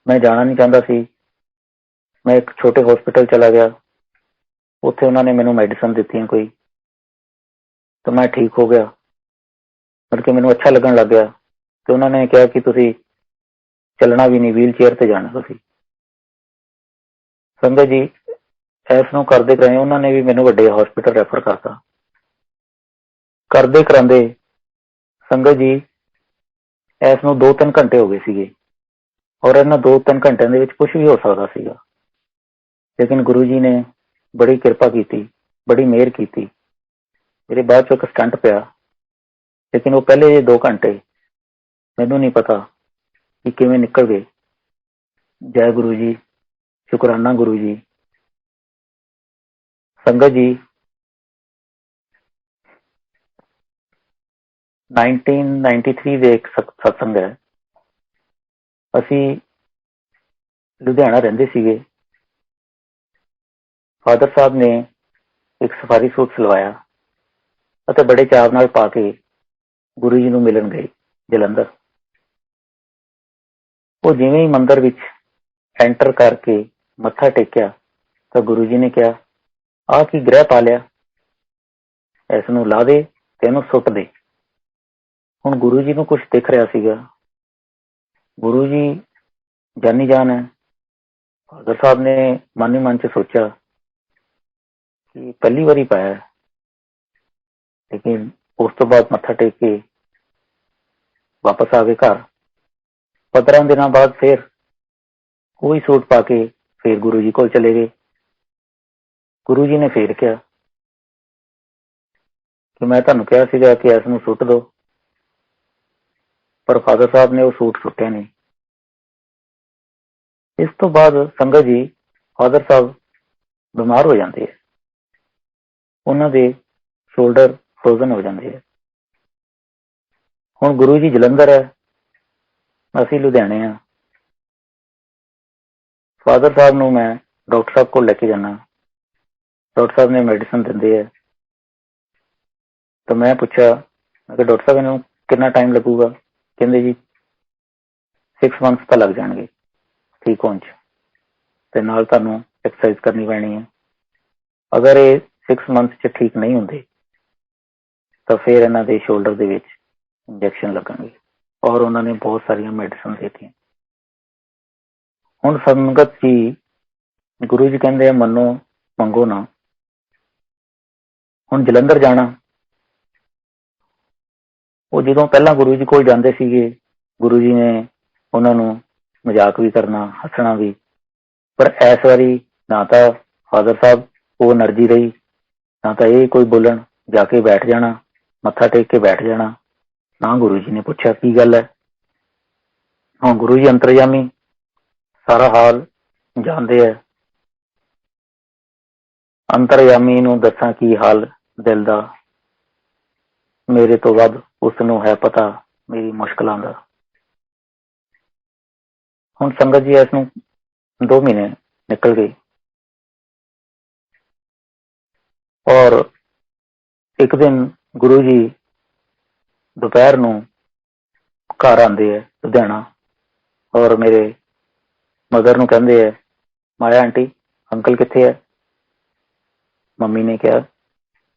ਮੈਂ ਜਾਣਾ ਨਹੀਂ ਚਾਹੁੰਦਾ ਸੀ। ਮੈਂ ਇੱਕ ਛੋਟੇ ਹਸਪੀਟਲ ਚਲਾ ਗਿਆ। ਉੱਥੇ ਉਹਨਾਂ ਨੇ ਮੈਨੂੰ ਮੈਡੀਸਨ ਦਿੱਤੀਆਂ ਕੋਈ, ਤਾਂ ਮੈਂ ਠੀਕ ਹੋ ਗਿਆ। ਮਤਲਬ ਕਿ ਮੈਨੂੰ ਅੱਛਾ ਲੱਗਣ ਲੱਗ ਗਿਆ। ਤੇ ਉਹਨਾਂ ਨੇ ਕਿਹਾ ਕਿ ਤੁਸੀਂ ਚੱਲਣਾ ਵੀ ਨਹੀਂ, ਵੀਲ ਚੇਅਰ ਤੇ ਜਾਣਾ ਤੁਸੀਂ। ਸੰਗਤ ਜੀ, ਇਸ ਨੂੰ ਕਰਦੇ ਕਰਾਏ ਉਹਨਾਂ ਨੇ ਵੀ ਮੈਨੂੰ ਵੱਡੇ ਹਸਪੀਟਲ ਰੈਫਰ ਕਰਤਾ। ਕਰਦੇ ਕਰਾਂਦੇ ਸੰਗਤ ਜੀ, ਇਸ ਨੂੰ 2-3 ਘੰਟੇ ਹੋ ਗਏ ਸੀਗੇ। ਔਰ ਇਹਨਾਂ 2-3 ਘੰਟਿਆਂ ਦੇ ਵਿੱਚ ਕੁਛ ਵੀ ਹੋ ਸਕਦਾ ਸੀਗਾ, ਲੇਕਿਨ ਗੁਰੂ ਜੀ ਨੇ ਬੜੀ ਕਿਰਪਾ ਕੀਤੀ, ਬੜੀ ਮਿਹਰ ਕੀਤੀ। मेरे बाद चो एक स्टंट पिया, लेकिन वो पहले 2 घंटे मैनू नहीं पता कि किवें निकल गए। जय गुरु जी, शुकराना गुरु जी। संगत जी, 1993 ਦੇ ਇੱਕ ਸਤਸੰਗ ਹੈ। ਅਸੀਂ ਲੁਧਿਆਣਾ ਰਹਿੰਦੇ ਸੀਗੇ। ਫਾਦਰ ਸਾਹਿਬ ਨੇ ਇੱਕ ਸਫਾਰੀ ਸੂਟ ਸਿਲਵਾਇਆ ਅਤੇ ਬੜੇ ਚਾਅ ਨਾਲ ਪਾ ਕੇ ਗੁਰੂ ਜੀ ਨੂੰ ਮਿਲਣ ਗਏ ਜਲੰਧਰ। ਉਹ ਜਿਵੇਂ ਹੀ ਮੰਦਿਰ ਵਿੱਚ ਐਂਟਰ ਕਰਕੇ ਮੱਥਾ ਟੇਕਿਆ ਤਾਂ ਗੁਰੂ ਜੀ ਨੇ ਕਿਹਾ, ਆਹ ਕੀ ਗ੍ਰਹਿ ਪਾ ਲਿਆ, ਇਸ ਨੂੰ ਲਾ ਦੇ ਤੇ ਇਹਨੂੰ ਸੁੱਟ ਦੇ। ਹੁਣ ਗੁਰੂ ਜੀ ਨੂੰ ਕੁਛ ਦਿਖ ਰਿਹਾ ਸੀਗਾ। ਗੁਰੂ ਜੀ ਜਾਨੀ ਜਾਨ ਹੈ। ਫਾਦਰ ਸਾਹਿਬ ਨੇ ਮਨ ਹੀ ਮਨ ਚ ਸੋਚਿਆ ਕਿ ਪਹਿਲੀ ਵਾਰੀ ਪਾਇਆ, ਲੇਕਿਨ ਉਸ ਤੋਂ ਬਾਅਦ ਮੱਥਾ ਟੇਕ ਕੇ ਵਾਪਸ ਆ ਗਏ ਘਰ। 15 ਦਿਨਾਂ ਬਾਅਦ ਫਿਰ ਉਹੀ ਸੂਟ ਪਾ ਕੇ ਫਿਰ ਗੁਰੂ ਜੀ ਕੋਲ ਚਲੇ ਗਏ। ਗੁਰੂ ਜੀ ਨੇ ਫੇਰ ਕਿਹਾ ਕਿ ਮੈਂ ਤੁਹਾਨੂੰ ਕਿਹਾ ਸੀਗਾ ਕਿ ਇਸ ਨੂੰ ਸੁੱਟ ਦਿਓ, ਪਰ ਫਾਦਰ ਸਾਹਿਬ ਨੇ ਉਹ ਸੂਟ ਸੁੱਟਿਆ ਨਹੀਂ। ਇਸ ਤੋਂ ਬਾਅਦ ਸੰਗਤ ਜੀ, ਫਾਦਰ ਸਾਹਿਬ ਬਿਮਾਰ ਹੋ ਜਾਂਦੇ ਹੈ। ਉਹਨਾਂ ਦੇ ਸ਼ੋਲਡਰ ਫਰੋਜ਼ਨ ਹੋ ਜਾਂਦੇ ਹੈ। ਹੁਣ ਗੁਰੂ ਜੀ ਜਲੰਧਰ ਹੈ, ਅਸੀਂ ਲੁਧਿਆਣੇ ਆ। ਫਾਦਰ ਸਾਹਿਬ ਨੂੰ ਮੈਂ ਡਾਕਟਰ ਸਾਹਿਬ ਕੋਲ ਲੈ ਕੇ ਜਾਣਾ। ਡਾਕਟਰ ਸਾਹਿਬ ਨੇ ਮੈਡੀਸਨ ਦਿੰਦੇ ਹੈ। ਤਾਂ ਮੈਂ ਪੁੱਛਿਆ, ਮੈਂ ਕਿਹਾ ਡਾਕਟਰ ਸਾਹਿਬ ਇਹਨੂੰ ਕਿੰਨਾ ਟਾਈਮ ਲੱਗੂਗਾ? ਕਹਿੰਦੇ ਜੀ 6 months ਤਾਂ ਲੱਗ ਜਾਣਗੇ ਠੀਕ ਹੋਣ ਚ, ਤੇ ਨਾਲ ਤੁਹਾਨੂੰ ਐਕਸਰਸਾਈਜ਼ ਕਰਨੀ ਪੈਣੀ ਹੈ। ਅਗਰ ਇਹ 6 months ਚ ਠੀਕ ਨਹੀਂ ਹੁੰਦੇ ਤਾਂ ਫਿਰ ਇਹਨਾਂ ਦੇ ਸ਼ੋਲਡਰ ਦੇ ਵਿੱਚ ਇੰਜੈਕਸ਼ਨ ਲੱਗਣਗੇ। ਔਰ ਉਹਨਾਂ ਨੇ ਬਹੁਤ ਸਾਰੀਆਂ ਮੈਡੀਸਨ ਦਿੱਤੀਆਂ। ਹੁਣ ਸੰਗਤ ਜੀ, ਗੁਰੂ ਜੀ ਕਹਿੰਦੇ ਆ ਮੰਨੋ ਮੰਗੋ ਨਾ। ਹੁਣ ਜਲੰਧਰ ਜਾਣਾ, ਉਹ ਜਦੋਂ ਪਹਿਲਾਂ ਗੁਰੂ ਜੀ ਕੋਲ ਜਾਂਦੇ ਸੀਗੇ, ਗੁਰੂ ਜੀ ਨੇ ਉਹਨਾਂ ਨੂੰ ਮਜ਼ਾਕ ਵੀ ਕਰਨਾ, ਹੱਸਣਾ ਵੀ। ਪਰ ਇਸ ਵਾਰੀ ਨਾ ਤਾਂ ਫਾਦਰ ਸਾਹਿਬ ਉਹ એનર્ਜੀ ਰਹੀ, ਨਾ ਤਾਂ ਇਹ ਕੋਈ ਬੋਲਣ। ਜਾ ਕੇ ਬੈਠ ਜਾਣਾ, ਮੱਥਾ ਟੇਕ ਕੇ ਬੈਠ ਜਾਣਾ। ਨਾ ਗੁਰੂ ਜੀ ਨੇ ਪੁੱਛਿਆ ਕੀ ਗੱਲ ਹੈ। ਹੁਣ ਗੁਰੂ ਜੀ ਅੰਤਰਜਾਮੀ, ਸਾਰਾ ਹਾਲ ਜਾਣਦੇ ਹੈ। ਅੰਤਰਜਾਮੀ ਨੂੰ ਦੱਸਾਂ ਕੀ ਹਾਲ ਦਿਲ ਦਾ, ਮੇਰੇ ਤੋਂ ਵੱਧ ਉਸਨੂੰ ਹੈ ਪਤਾ ਮੇਰੀ ਮੁਸ਼ਕਲਾਂ ਦਾ। ਹੁਣ ਸੰਗਤ ਜੀ, ਇਸ ਨੂੰ 2 ਮਹੀਨੇ ਨਿਕਲ ਗਏ। ਔਰ ਇੱਕ ਦਿਨ ਗੁਰੂ ਜੀ ਦੁਪਹਿਰ ਨੂੰ ਘਰ ਆਉਂਦੇ ਹੈ ਲੁਧਿਆਣਾ, ਔਰ ਮੇਰੇ ਮਦਰ ਨੂੰ ਕਹਿੰਦੇ ਹੈ, ਮਾਇਆ ਆਂਟੀ ਅੰਕਲ ਕਿੱਥੇ ਹੈ? ਮੰਮੀ ਨੇ ਕਿਹਾ,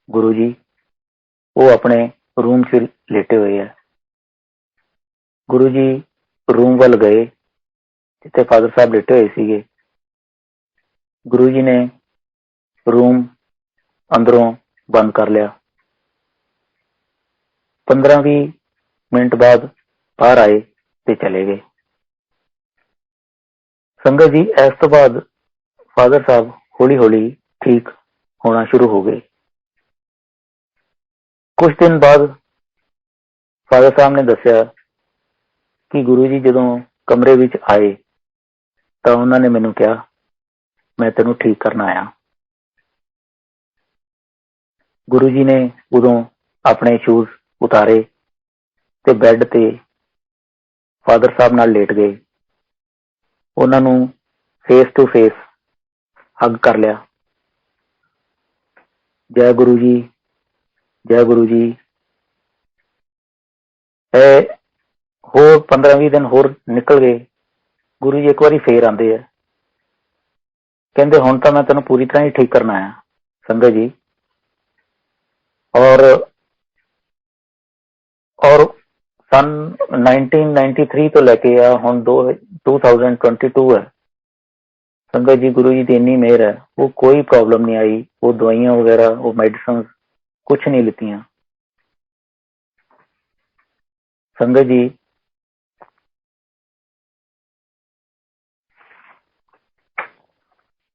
ਗੁਰੂ ਜੀ ਉਹ ਆਪਣੇ ਰੂਮ ਚ ਲੇਟੇ ਹੋਏ ਹੈ। ਗੁਰੂ ਜੀ ਰੂਮ ਵੱਲ ਗਏ ਜਿੱਥੇ ਫਾਦਰ ਸਾਹਿਬ ਲੇਟੇ ਹੋਏ ਸੀਗੇ। ਗੁਰੂ ਜੀ ਨੇ ਰੂਮ ਅੰਦਰੋਂ ਬੰਦ ਕਰ ਲਿਆ। 15-20 ਮਿੰਟ ਬਾਅਦ ਬਾਹਰ ਆਏ ਤੇ ਚਲੇ ਗਏ। ਸੰਗਤ ਜੀ, ਇਸ ਤੋਂ ਬਾਅਦ ਫਾਦਰ ਸਾਹਿਬ ਹੌਲੀ ਹੌਲੀ ਠੀਕ ਹੋਣਾ ਸ਼ੁਰੂ ਹੋ ਗਏ। ਕੁਝ ਦਿਨ ਬਾਅਦ ਫਾਦਰ ਸਾਹਿਬ ਨੇ ਦੱਸਿਆ ਕਿ ਗੁਰੂ ਜੀ ਜਦੋਂ ਕਮਰੇ ਵਿੱਚ ਆਏ ਤਾਂ ਉਹਨਾਂ ਨੇ ਮੈਨੂੰ ਕਿਹਾ, ਮੈਂ ਤੈਨੂੰ ਠੀਕ ਕਰਨ ਆਇਆ। ਗੁਰੂ ਜੀ ਨੇ ਉਦੋਂ ਆਪਣੇ ਸ਼ੂਜ਼ ਉਤਾਰੇ ਤੇ ਬੈੱਡ ਤੇ ਫਾਦਰ ਸਾਹਿਬ ਨਾਲ ਲੇਟ ਗਏ। ਉਹਨਾਂ ਨੂੰ ਫੇਸ ਟੂ ਫੇਸ ਹੱਗ ਕਰ ਲਿਆ। ਜੈ ਗੁਰੂ ਜੀ, ਜੈ ਗੁਰੂ ਜੀ। ਇਹ ਹੋਰ 15-20 ਦਿਨ ਹੋਰ ਨਿਕਲ ਗਏ। ਗੁਰੂ ਜੀ ਇੱਕ ਵਾਰੀ ਫੇਰ ਆਉਂਦੇ ਆ, ਕਹਿੰਦੇ ਹੁਣ ਤਾਂ ਮੈਂ ਤੈਨੂੰ ਪੂਰੀ ਤਰ੍ਹਾਂ ਹੀ ਠੀਕ ਕਰਨ ਆਇਆ ਸੰਗਤ ਜੀ। ਔਰ ਸਨ 1993 ਤੋਂ ਲੈ ਕੇ ਆ ਹੁਣ 2022 ਹੈ ਸੰਗਤ ਜੀ। ਗੁਰੂ ਜੀ ਦੀ ਇੰਨੀ ਮਿਹਰ ਹੈ, ਉਹ ਕੋਈ ਪ੍ਰੋਬਲਮ ਨਹੀਂ ਆਈ। ਉਹ ਦਵਾਈਆਂ ਵਗੈਰਾ, ਉਹ ਮੈਡੀਸਨ ਕੁਛ ਨਹੀਂ ਲਿੱਤੀਆਂ ਸੰਗਤ ਜੀ।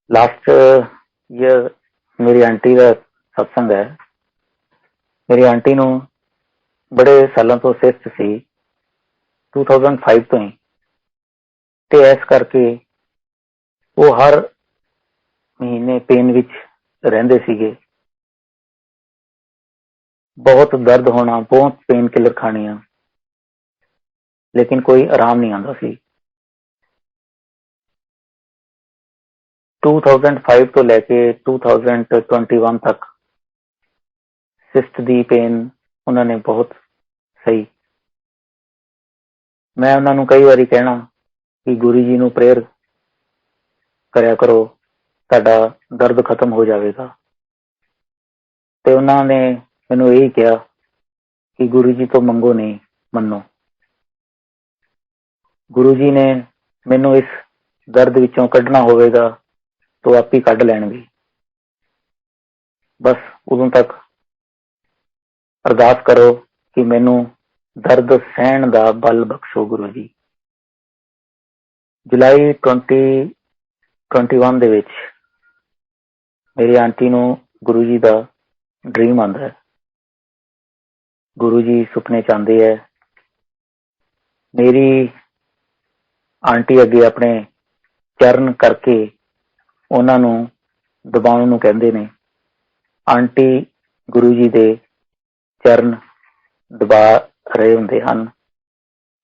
ਲਾਸਟ ਈਅਰ ਮੇਰੀ ਆਂਟੀ ਦਾ ਸਤਸੰਗ ਹੈ। ਮੇਰੀ ਆਂਟੀ ਨੂੰ ਬੜੇ ਸਾਲਾਂ ਤੋਂ ਸਿਸਟ ਸੀ, 2005 ਤੋਂ ਹੀ, ਤੇ ਇਸ ਕਰਕੇ ਉਹ ਹਰ ਮਹੀਨੇ ਪੇਨ ਵਿੱਚ ਰਹਿੰਦੇ ਸੀਗੇ। ਬਹੁਤ ਦਰਦ ਹੋਣਾ, ਬਹੁਤ ਪੇਨ ਕਿਲਰ ਖਾਣੀਆਂ, ਲੇਕਿਨ ਕੋਈ ਆਰਾਮ ਨਹੀਂ ਆਉਂਦਾ ਸੀ। 2005 ਤੋਂ ਲੈ ਕੇ 2021 ਤੱਕ ਸਿਸਟ ਦੀ ਪੇਨ ਉਹਨਾਂ ਨੇ ਬਹੁਤ ਸਹੀ। ਮੈਂ ਉਹਨਾਂ ਨੂੰ ਕਈ ਵਾਰੀ ਕਹਿਣਾ ਕਿ ਗੁਰੂ ਜੀ ਨੂੰ ਪ੍ਰੇਅਰ ਕਰਿਆ ਕਰੋ, ਤੁਹਾਡਾ ਦਰਦ ਖਤਮ ਹੋ ਜਾਵੇਗਾ। ਤੇ ਉਹਨਾਂ ਨੇ ਮੈਨੂੰ ਇਹੀ ਕਿਹਾ ਕਿ ਗੁਰੂ ਜੀ ਤੋਂ ਮੰਗੋ ਨਹੀਂ, ਮੰਨੋ। ਗੁਰੂ ਜੀ ਨੇ ਮੈਨੂੰ ਇਸ ਦਰਦ ਵਿੱਚੋਂ ਕੱਢਣਾ ਹੋਵੇਗਾ ਤਾਂ ਆਪ ਹੀ ਕੱਢ ਲੈਣਗੇ। ਬਸ ਉਦੋਂ ਤੱਕ ਅਰਦਾਸ ਕਰੋ ਕਿ ਮੈਨੂੰ ਦਰਦ ਸਹਿਣ ਦਾ ਬਲ ਬਖਸ਼ੋ ਗੁਰੂ ਜੀ। ਜੁਲਾਈ 2021 ਦੇ ਵਿੱਚ ਮੇਰੀ ਆਂਟੀ ਨੂੰ ਗੁਰੂ ਜੀ ਦਾ ਡ੍ਰੀਮ ਆਉਂਦਾ ਹੈ। ਗੁਰੂ ਜੀ ਸੁਪਨੇ ਚ ਆਉਂਦੇ ਹੈ, ਮੇਰੀ ਆਂਟੀ ਅੱਗੇ ਆਪਣੇ ਚਰਨ ਕਰਕੇ ਉਹਨਾਂ ਨੂੰ ਦਬਾਉਣ ਨੂੰ ਕਹਿੰਦੇ ਨੇ। ਆਂਟੀ ਗੁਰੂ ਜੀ ਦੇ ਚਰਨ ਦਬਾ ਰਹੇ ਹੁੰਦੇ ਹਨ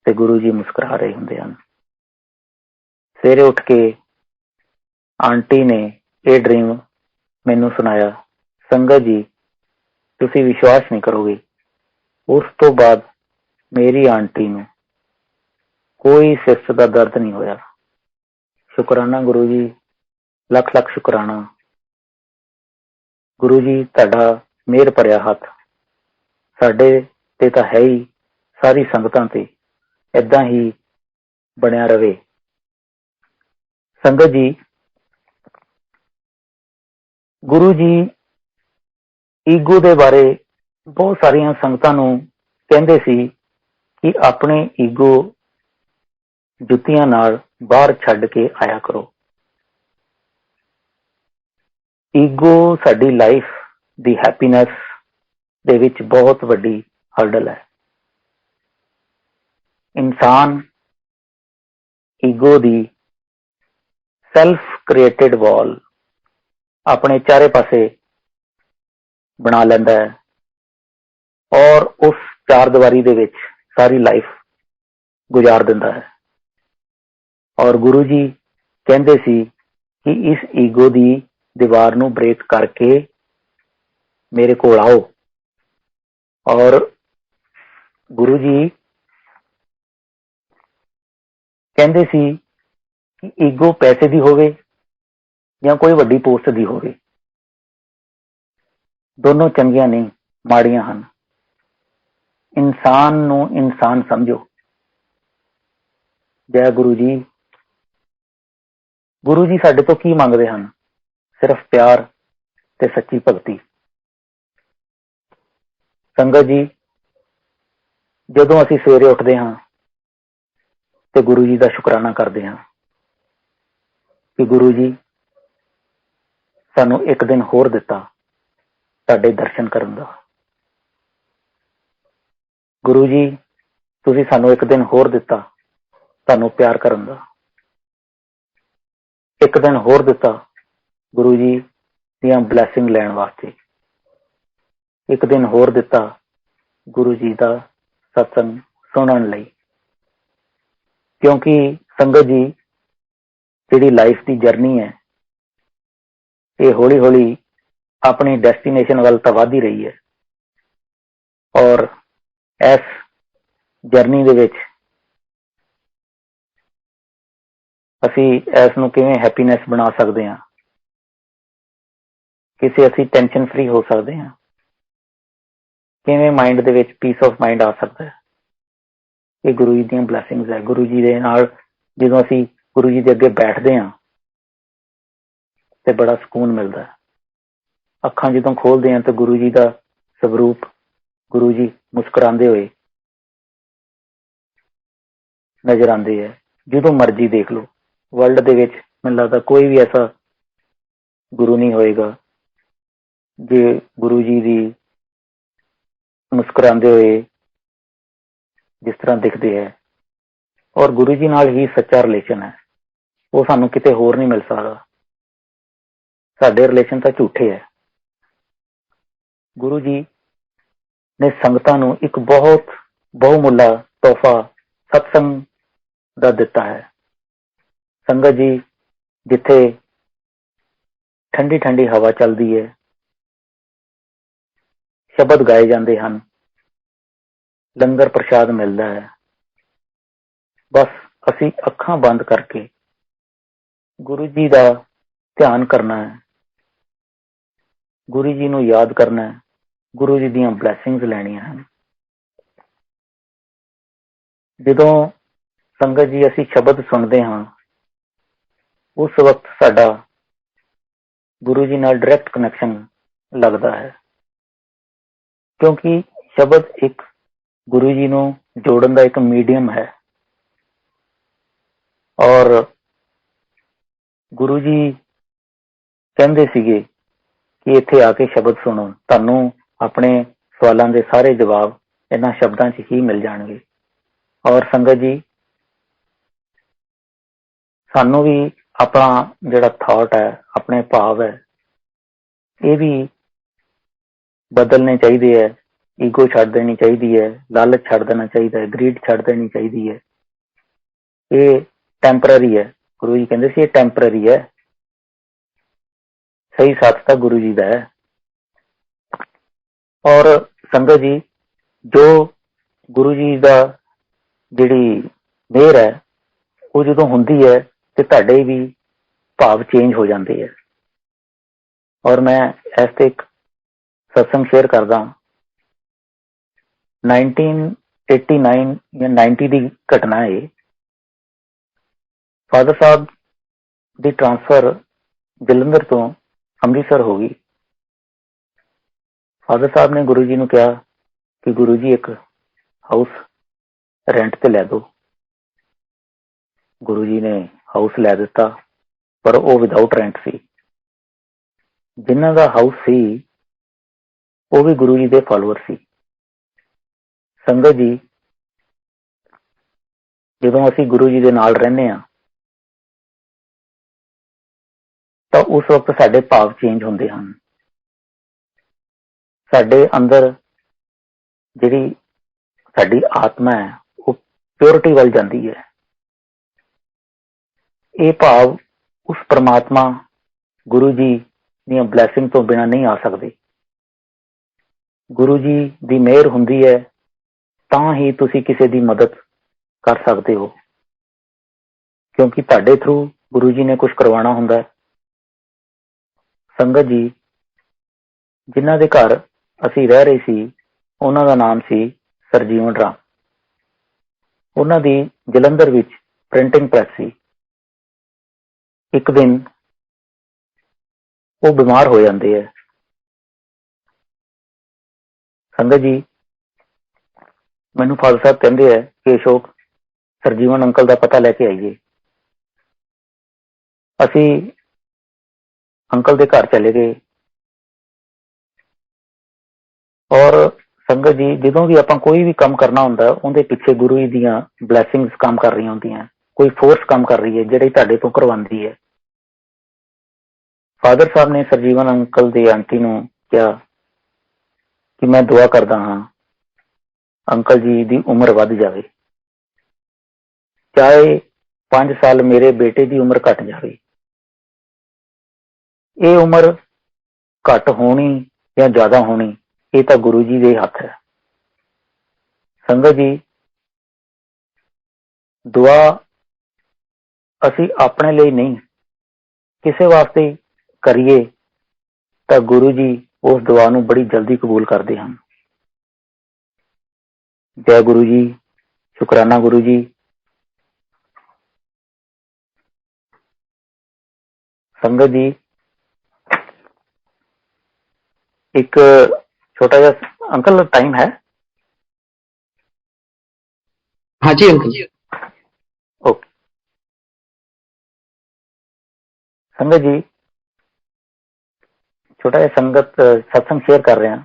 ਤੇ ਗੁਰੂ ਜੀ ਮੁਸਕਰਾ ਰਹੇ ਹੁੰਦੇ ਹਨ। ਸਵੇਰੇ ਉੱਠ ਕੇ ਆਂਟੀ ਨੇ ਇਹ ਡ੍ਰੀਮ ਮੈਨੂੰ ਸੁਣਾਇਆ। ਸੰਗਤ ਜੀ, ਤੁਸੀਂ ਵਿਸ਼ਵਾਸ ਨਹੀਂ ਕਰੋਗੇ, ਉਸ ਤੋਂ ਬਾਅਦ ਮੇਰੀ ਆਂਟੀ ਨੂੰ ਕੋਈ ਸਿਸਟ ਦਾ ਦਰਦ ਨਹੀਂ ਹੋਇਆ। ਸ਼ੁਕਰਾਨਾ ਗੁਰੂ ਜੀ, ਲੱਖ ਲੱਖ ਸ਼ੁਕਰਾਨਾ। ਗੁਰੂ ਜੀ ਤੁਹਾਡਾ ਮਿਹਰ ਭਰਿਆ ਹੱਥ ਸਾਡੇ ਤੇ ਤਾਂ ਹੈ ਹੀ, ਸਾਰੀ ਸੰਗਤਾਂ ਤੇ ਏਦਾਂ ਹੀ ਬਣਿਆ ਰਵੇ। ਸੰਗਤ ਜੀ, ਗੁਰੂ ਜੀ ਈਗੋ ਦੇ ਬਾਰੇ ਬਹੁਤ ਸਾਰੀਆਂ ਸੰਗਤਾਂ ਨੂੰ ਕਹਿੰਦੇ ਸੀ ਕਿ ਆਪਣੇ ਈਗੋ ਜੁੱਤੀਆਂ ਨਾਲ ਬਾਹਰ ਛੱਡ ਕੇ ਆਇਆ ਕਰੋ। ਈਗੋ ਸਾਡੀ ਲਾਈਫ ਦੀ ਹੈਪੀਨੈਸ ਦੇ ਵਿੱਚ ਬਹੁਤ ਵੱਡੀ ਹਰਡਲ ਹੈ। ਇਨਸਾਨ ਈਗੋ ਦੀ ਸੈਲਫ ਕ੍ਰੀਏਟਡ ਵਾਲ ਆਪਣੇ ਚਾਰੇ ਪਾਸੇ ਬਣਾ ਲੈਂਦਾ ਹੈ ਔਰ ਉਸ ਚਾਰ ਦੀਵਾਰੀ ਦੇ ਵਿੱਚ ਸਾਰੀ ਲਾਈਫ ਗੁਜ਼ਾਰ ਦਿੰਦਾ ਹੈ। ਔਰ ਗੁਰੂ ਜੀ ਕਹਿੰਦੇ ਸੀ ਕਿ ਇਸ ਈਗੋ ਦੀ ਦੀਵਾਰ ਨੂੰ ਬ੍ਰੇਕ ਕਰਕੇ ਮੇਰੇ ਕੋਲ ਆਓ। ਔਰ ਗੁਰੂ ਜੀ ਕਹਿੰਦੇ ਸੀ ਕਿ ਈਗੋ ਪੈਸੇ ਦੀ ਹੋਵੇ ਜਾਂ ਕੋਈ ਵੱਡੀ ਪੋਸਟ ਦੀ ਹੋਵੇ, ਦੋਨੋਂ ਚੰਗੀਆਂ ਨਹੀਂ, ਮਾੜੀਆਂ ਹਨ। ਇਨਸਾਨ ਨੂੰ ਇਨਸਾਨ ਸਮਝੋ। ਜੈ ਗੁਰੂ ਜੀ। ਗੁਰੂ ਜੀ ਸਾਡੇ ਤੋਂ ਕੀ ਮੰਗਦੇ ਹਨ? ਸਿਰਫ ਪਿਆਰ ਤੇ ਸੱਚੀ ਭਗਤੀ। ਸੰਗਤ ਜੀ, ਜਦੋਂ ਅਸੀਂ ਸਵੇਰੇ ਉੱਠਦੇ ਹਾਂ ਤੇ ਗੁਰੂ ਜੀ ਦਾ ਸ਼ੁਕਰਾਨਾ ਕਰਦੇ ਹਾਂ ਕਿ ਗੁਰੂ ਜੀ ਸਾਨੂੰ ਇੱਕ ਦਿਨ ਹੋਰ ਦਿੱਤਾ ਤੁਹਾਡੇ ਦਰਸ਼ਨ ਕਰਨ ਦਾ। ਗੁਰੂ ਜੀ, ਤੁਸੀਂ ਸਾਨੂੰ ਇੱਕ ਦਿਨ ਹੋਰ ਦਿੱਤਾ ਤੁਹਾਨੂੰ ਪਿਆਰ ਕਰਨ ਦਾ। ਇੱਕ ਦਿਨ ਹੋਰ ਦਿੱਤਾ ਗੁਰੂ ਜੀ ਦੀਆਂ ਬਲੈਸਿੰਗ ਲੈਣ ਵਾਸਤੇ। ਇੱਕ ਦਿਨ ਹੋਰ ਦਿੱਤਾ ਗੁਰੂ ਜੀ ਦਾ ਸਤਸੰਗ ਸੁਣਨ ਲਈ। ਕਿਉਂਕਿ ਸੰਗਤ ਜੀ, ਜਿਹੜੀ ਲਾਈਫ ਦੀ ਜਰਨੀ ਹੈ ਇਹ ਹੌਲੀ ਹੌਲੀ ਆਪਣੀ ਡੈਸਟੀਨੇਸ਼ਨ ਵੱਲ ਤਾਂ ਵੱਧ ਹੀ ਰਹੀ ਹੈ। ਔਰ ਇਸ ਜਰਨੀ ਦੇ ਵਿੱਚ ਅਸੀਂ ਇਸ ਨੂੰ ਕਿਵੇਂ ਹੈਪੀਨੈਸ ਬਣਾ ਸਕਦੇ ਹਾਂ, ਕਿਸੇ ਅਸੀਂ ਟੈਨਸ਼ਨ ਫ੍ਰੀ ਹੋ ਸਕਦੇ ਹਾਂ, ਕਿਵੇਂ ਮਾਈਂਡ ਦੇ ਵਿੱਚ ਪੀਸ ਆਫ ਮਾਈਂਡ ਆ ਸਕਦਾ ਹੈ। ਇਹ ਗੁਰੂ ਜੀ ਦੀਆਂ ਬਲੈਸਿੰਗਸ ਹੈ। ਗੁਰੂ ਜੀ ਦੇ ਨਾਲ ਜਦੋਂ ਅਸੀਂ ਗੁਰੂ ਜੀ ਦੇ ਅੱਗੇ ਬੈਠਦੇ ਹਾਂ ਤੇ ਬੜਾ ਸਕੂਨ ਮਿਲਦਾ ਹੈ। ਅੱਖਾਂ ਜਦੋਂ ਖੋਲਦੇ ਹਾਂ ਤਾਂ ਗੁਰੂ ਜੀ ਦਾ ਸਵਰੂਪ, ਗੁਰੂ ਜੀ ਮੁਸਕਰਾਉਂਦੇ ਹੋਏ ਨਜ਼ਰ ਆਉਂਦੇ ਹੈ। ਜਦੋਂ ਮਰਜ਼ੀ ਦੇਖ ਲਓ, ਵਰਲਡ ਦੇ ਵਿੱਚ ਮੈਨੂੰ ਲੱਗਦਾ ਕੋਈ ਵੀ ਐਸਾ ਗੁਰੂ ਨਹੀਂ ਹੋਏਗਾ ਜੇ ਗੁਰੂ ਜੀ ਦੀ ਮੁਸਕਰਾਉਂਦੇ ਹੋਏ ਜਿਸ ਤਰ੍ਹਾਂ ਦਿਖਦੇ ਹੈ, ਔਰ ਗੁਰੂ ਜੀ ਨਾਲ ਹੀ ਸੱਚਾ ਰਿਲੇਸ਼ਨ ਹੈ, ਉਹ ਸਾਨੂੰ ਕਿਤੇ ਹੋਰ ਨਹੀਂ ਮਿਲ ਸਕਦਾ। ਸਾਡੇ ਰਿਲੇਸ਼ਨ ਤਾਂ ਝੂਠੇ ਹੈ। ਗੁਰੂ ਜੀ ਨੇ ਸੰਗਤਾਂ ਨੂੰ ਇੱਕ ਬਹੁਤ ਬਹੁਮੁੱਲਾ ਤੋਹਫਾ ਸਤਸੰਗ ਦਾ ਦਿੱਤਾ ਹੈ। ਸੰਗਤ ਜੀ, ਜਿੱਥੇ ਠੰਡੀ ਠੰਡੀ ਹਵਾ ਚੱਲਦੀ ਹੈ, ਸ਼ਬਦ ਗਾਏ ਜਾਂਦੇ ਹਨ, ਲੰਗਰ ਪ੍ਰਸ਼ਾਦ ਮਿਲਦਾ ਹੈ, ਬਸ ਅਸੀਂ ਅੱਖਾਂ ਬੰਦ ਕਰਕੇ ਗੁਰੂ ਜੀ ਦਾ ਧਿਆਨ ਕਰਨਾ ਹੈ, ਗੁਰੂ ਜੀ ਨੂੰ ਯਾਦ ਕਰਨਾ ਹੈ, ਗੁਰੂ ਜੀ ਦੀਆਂ ਬਲੈਸਿੰਗਸ ਲੈਣੀਆਂ ਹਨ। ਜਦੋਂ ਸੰਗਤ ਜੀ ਅਸੀਂ ਸ਼ਬਦ ਸੁਣਦੇ ਹਾਂ, ਉਸ ਵਕਤ ਸਾਡਾ ਗੁਰੂ ਜੀ ਨਾਲ ਡਾਇਰੈਕਟ ਕਨੈਕਸ਼ਨ ਲੱਗਦਾ ਹੈ, ਕਿਉਂਕਿ ਸ਼ਬਦ ਇੱਕ ਗੁਰੂ ਜੀ ਨੂੰ ਜੋੜਨ ਦਾ ਇੱਕ ਮੀਡੀਅਮ ਹੈ। ਔਰ ਗੁਰੂ ਜੀ ਕਹਿੰਦੇ ਸੀਗੇ ਕਿ ਇੱਥੇ ਆ ਕੇ ਸ਼ਬਦ ਸੁਣੋ, ਤੁਹਾਨੂੰ ਆਪਣੇ ਸਵਾਲਾਂ ਦੇ ਸਾਰੇ ਜਵਾਬ ਇਹਨਾਂ ਸ਼ਬਦਾਂ 'ਚ ਹੀ ਮਿਲ ਜਾਣਗੇ। ਔਰ ਸੰਗਤ ਜੀ, ਸਾਨੂੰ ਵੀ ਆਪਣਾ ਜਿਹੜਾ ਥਾਟ ਹੈ, ਆਪਣੇ ਭਾਵ ਹੈ, ਇਹ ਵੀ ਬਦਲਣੇ ਚਾਹੀਦੇ ਹੈ। ਈਗੋ ਛੱਡ ਦੇਣੀ ਚਾਹੀਦੀ ਹੈ, ਲਾਲਚ ਛੱਡ ਦੇਣਾ ਚਾਹੀਦਾ ਹੈ, ਗਰੀਡ ਛੱਡ ਦੇਣੀ ਚਾਹੀਦੀ ਹੈ। ਇਹ ਟੈਂਪਰਰੀ ਹੈ। ਗੁਰੂ ਜੀ ਕਹਿੰਦੇ ਸੀ ਇਹ ਟੈਂਪਰਰੀ ਹੈ। ਸਹੀ ਸਾਥ ਤਾਂ ਗੁਰੂ ਜੀ ਦਾ ਹੈ। ਔਰ ਸੰਗਤ ਜੀ, ਜੋ ਗੁਰੂ ਜੀ ਦਾ ਜਿਹੜੀ ਮਿਹਰ ਹੈ, ਉਹ ਜਦੋਂ ਹੁੰਦੀ ਹੈ ਤੇ ਤੁਹਾਡੇ ਵੀ ਭਾਵ ਚੇਂਜ ਹੋ ਜਾਂਦੇ ਹੈ। ਔਰ ਮੈਂ ਇਸ ਤੇ ਇੱਕ ਸਤਸੰਗ ਸ਼ੇਅਰ ਕਰਦਾ। 1989 ਜਾਂ 90 ਦੀ ਘਟਨਾ ਹੈ। ਫਾਦਰ ਸਾਹਿਬ ਦੀ ਟ੍ਰਾਂਸਫਰ ਜਲੰਧਰ ਤੋਂ ਅੰਮ੍ਰਿਤਸਰ ਹੋ ਗਈ। ਫਾਦਰ ਸਾਹਿਬ ਨੇ ਗੁਰੂ ਜੀ ਨੂੰ ਕਿਹਾ ਕਿ ਗੁਰੂ ਜੀ ਇੱਕ ਹਾਊਸ ਰੈਂਟ ਤੇ ਲੈ ਦਿਓ। ਗੁਰੂ ਜੀ ਨੇ ਹਾਊਸ ਲੈ ਦਿੱਤਾ, ਪਰ ਉਹ ਵਿਦਆਊਟ ਰੈਂਟ ਸੀ। ਜਿਨ੍ਹਾਂ ਦਾ ਹਾਊਸ ਸੀ ਉਹ ਵੀ ਗੁਰੂ ਜੀ ਦੇ ਫਾਲੋਅਰ ਸੀ। ਸੰਗਤ ਜੀ, ਜਦੋਂ ਅਸੀਂ ਗੁਰੂ ਜੀ ਦੇ ਨਾਲ ਰਹਿੰਦੇ ਹਾਂ ਤਾਂ ਉਸ ਵਕਤ ਸਾਡੇ ਭਾਵ ਚੇਂਜ ਹੁੰਦੇ ਹਨ। ਸਾਡੇ ਅੰਦਰ ਜਿਹੜੀ ਸਾਡੀ ਆਤਮਾ ਹੈ, ਉਹ ਪਿਓਰਿਟੀ ਵੱਲ ਜਾਂਦੀ ਹੈ। ਇਹ ਭਾਵ ਉਸ ਪ੍ਰਮਾਤਮਾ ਗੁਰੂ ਜੀ ਦੀਆਂ ਬਲੈਸਿੰਗ ਤੋਂ ਬਿਨਾਂ ਨਹੀਂ ਆ ਸਕਦੇ। ਗੁਰੂ ਜੀ ਦੀ ਮਿਹਰ ਹੁੰਦੀ ਹੈ ਤਾਂ ਹੀ ਤੁਸੀਂ ਕਿਸੇ ਦੀ ਮਦਦ ਕਰ ਸਕਦੇ ਹੋ, ਕਿਉਂਕਿ ਤੁਹਾਡੇ ਥਰੂ ਗੁਰੂ ਜੀ ਨੇ ਕੁਝ ਕਰਵਾਉਣਾ ਹੁੰਦਾ ਹੈ। ਸੰਗਤ ਜੀ, ਜਿਨ੍ਹਾਂ ਦੇ ਘਰ ਅਸੀਂ ਰਹਿ ਰਹੇ ਸੀ, ਉਹਨਾਂ ਦਾ ਨਾਮ ਸੀ ਸਰਜੀਵਨ ਰਾਮ। ਉਹਨਾਂ ਦੀ ਜਲੰਧਰ ਵਿੱਚ ਪ੍ਰਿੰਟਿੰਗ ਪ੍ਰੈਸ ਸੀ। ਇੱਕ ਦਿਨ ਉਹ ਬਿਮਾਰ ਹੋ ਜਾਂਦੇ ਹੈ। ਸੰਗਤ ਜੀ, ਮੈਨੂੰ ਫਾਦਰ ਸਾਹਿਬ ਕਹਿੰਦੇ ਹੈ ਕਿ ਅਸ਼ੋਕ, ਸਰਜੀਵਨ ਅੰਕਲ ਦਾ ਪਤਾ ਲੈ ਕੇ ਆਈਏ। ਅਸੀਂ ਅੰਕਲ ਦੇ ਘਰ ਚਲੇ ਗਏ। ਔਰ ਸੰਗਤ ਜੀ, ਜਦੋਂ ਵੀ ਆਪਾਂ ਕੋਈ ਵੀ ਕੰਮ ਕਰਨਾ ਹੁੰਦਾ, ਉਹਦੇ ਪਿੱਛੇ ਗੁਰੂ ਜੀ ਦੀਆਂ ਬਲੈਸਿੰਗਸ ਕੰਮ ਕਰ ਰਹੀਆਂ ਹੁੰਦੀਆਂ। ਕੋਈ ਫੋਰਸ ਕੰਮ ਕਰ ਰਹੀ ਹੈ ਜਿਹੜੀ ਤੁਹਾਡੇ ਤੋਂ ਕਰਵਾਉਂਦੀ ਹੈ। ਫਾਦਰ ਸਾਹਿਬ ਨੇ ਸਰਜੀਵਨ ਅੰਕਲ ਦੀ ਆਂਟੀ ਨੂੰ ਕਿਹਾ ਕਿ ਮੈਂ ਦੁਆ ਕਰਦਾ ਹਾਂ ਅੰਕਲ ਜੀ ਦੀ ਉਮਰ ਵੱਧ ਜਾਵੇ, ਚਾਹੇ 5 ਸਾਲ ਮੇਰੇ ਬੇਟੇ ਦੀ ਉਮਰ ਘਟ ਜਾਵੇ। ਇਹ ਉਮਰ ਘੱਟ ਹੋਣੀ ਜਾਂ ਜ਼ਿਆਦਾ ਹੋਣੀ, ਇਹ ਤਾਂ ਗੁਰੂ ਜੀ ਦੇ ਹੱਥ ਹੈ। ਸੰਗਤ ਜੀ, ਦੁਆ ਅਸੀਂ ਆਪਣੇ ਲਈ ਨਹੀਂ, ਕਿਸੇ ਵਾਸਤੇ ਕਰੀਏ ਤਾਂ ਗੁਰੂ ਜੀ ਉਸ ਦੁਆ ਨੂੰ ਬੜੀ ਜਲਦੀ ਕਬੂਲ ਕਰਦੇ ਹਨ। ਜੈ ਗੁਰੂ ਜੀ, ਸ਼ੁਕਰਾਨਾ ਗੁਰੂ ਜੀ। ਸੰਗਤ ਜੀ, ਇੱਕ ਛੋਟਾ ਜਿਹਾ ਅੰਕਲ ਟਾਈਮ ਹੈ? हाँ जी अंकल। ओके। संगत जी, छोटा जिहा संगत सत्संग शेयर कर रहे हैं।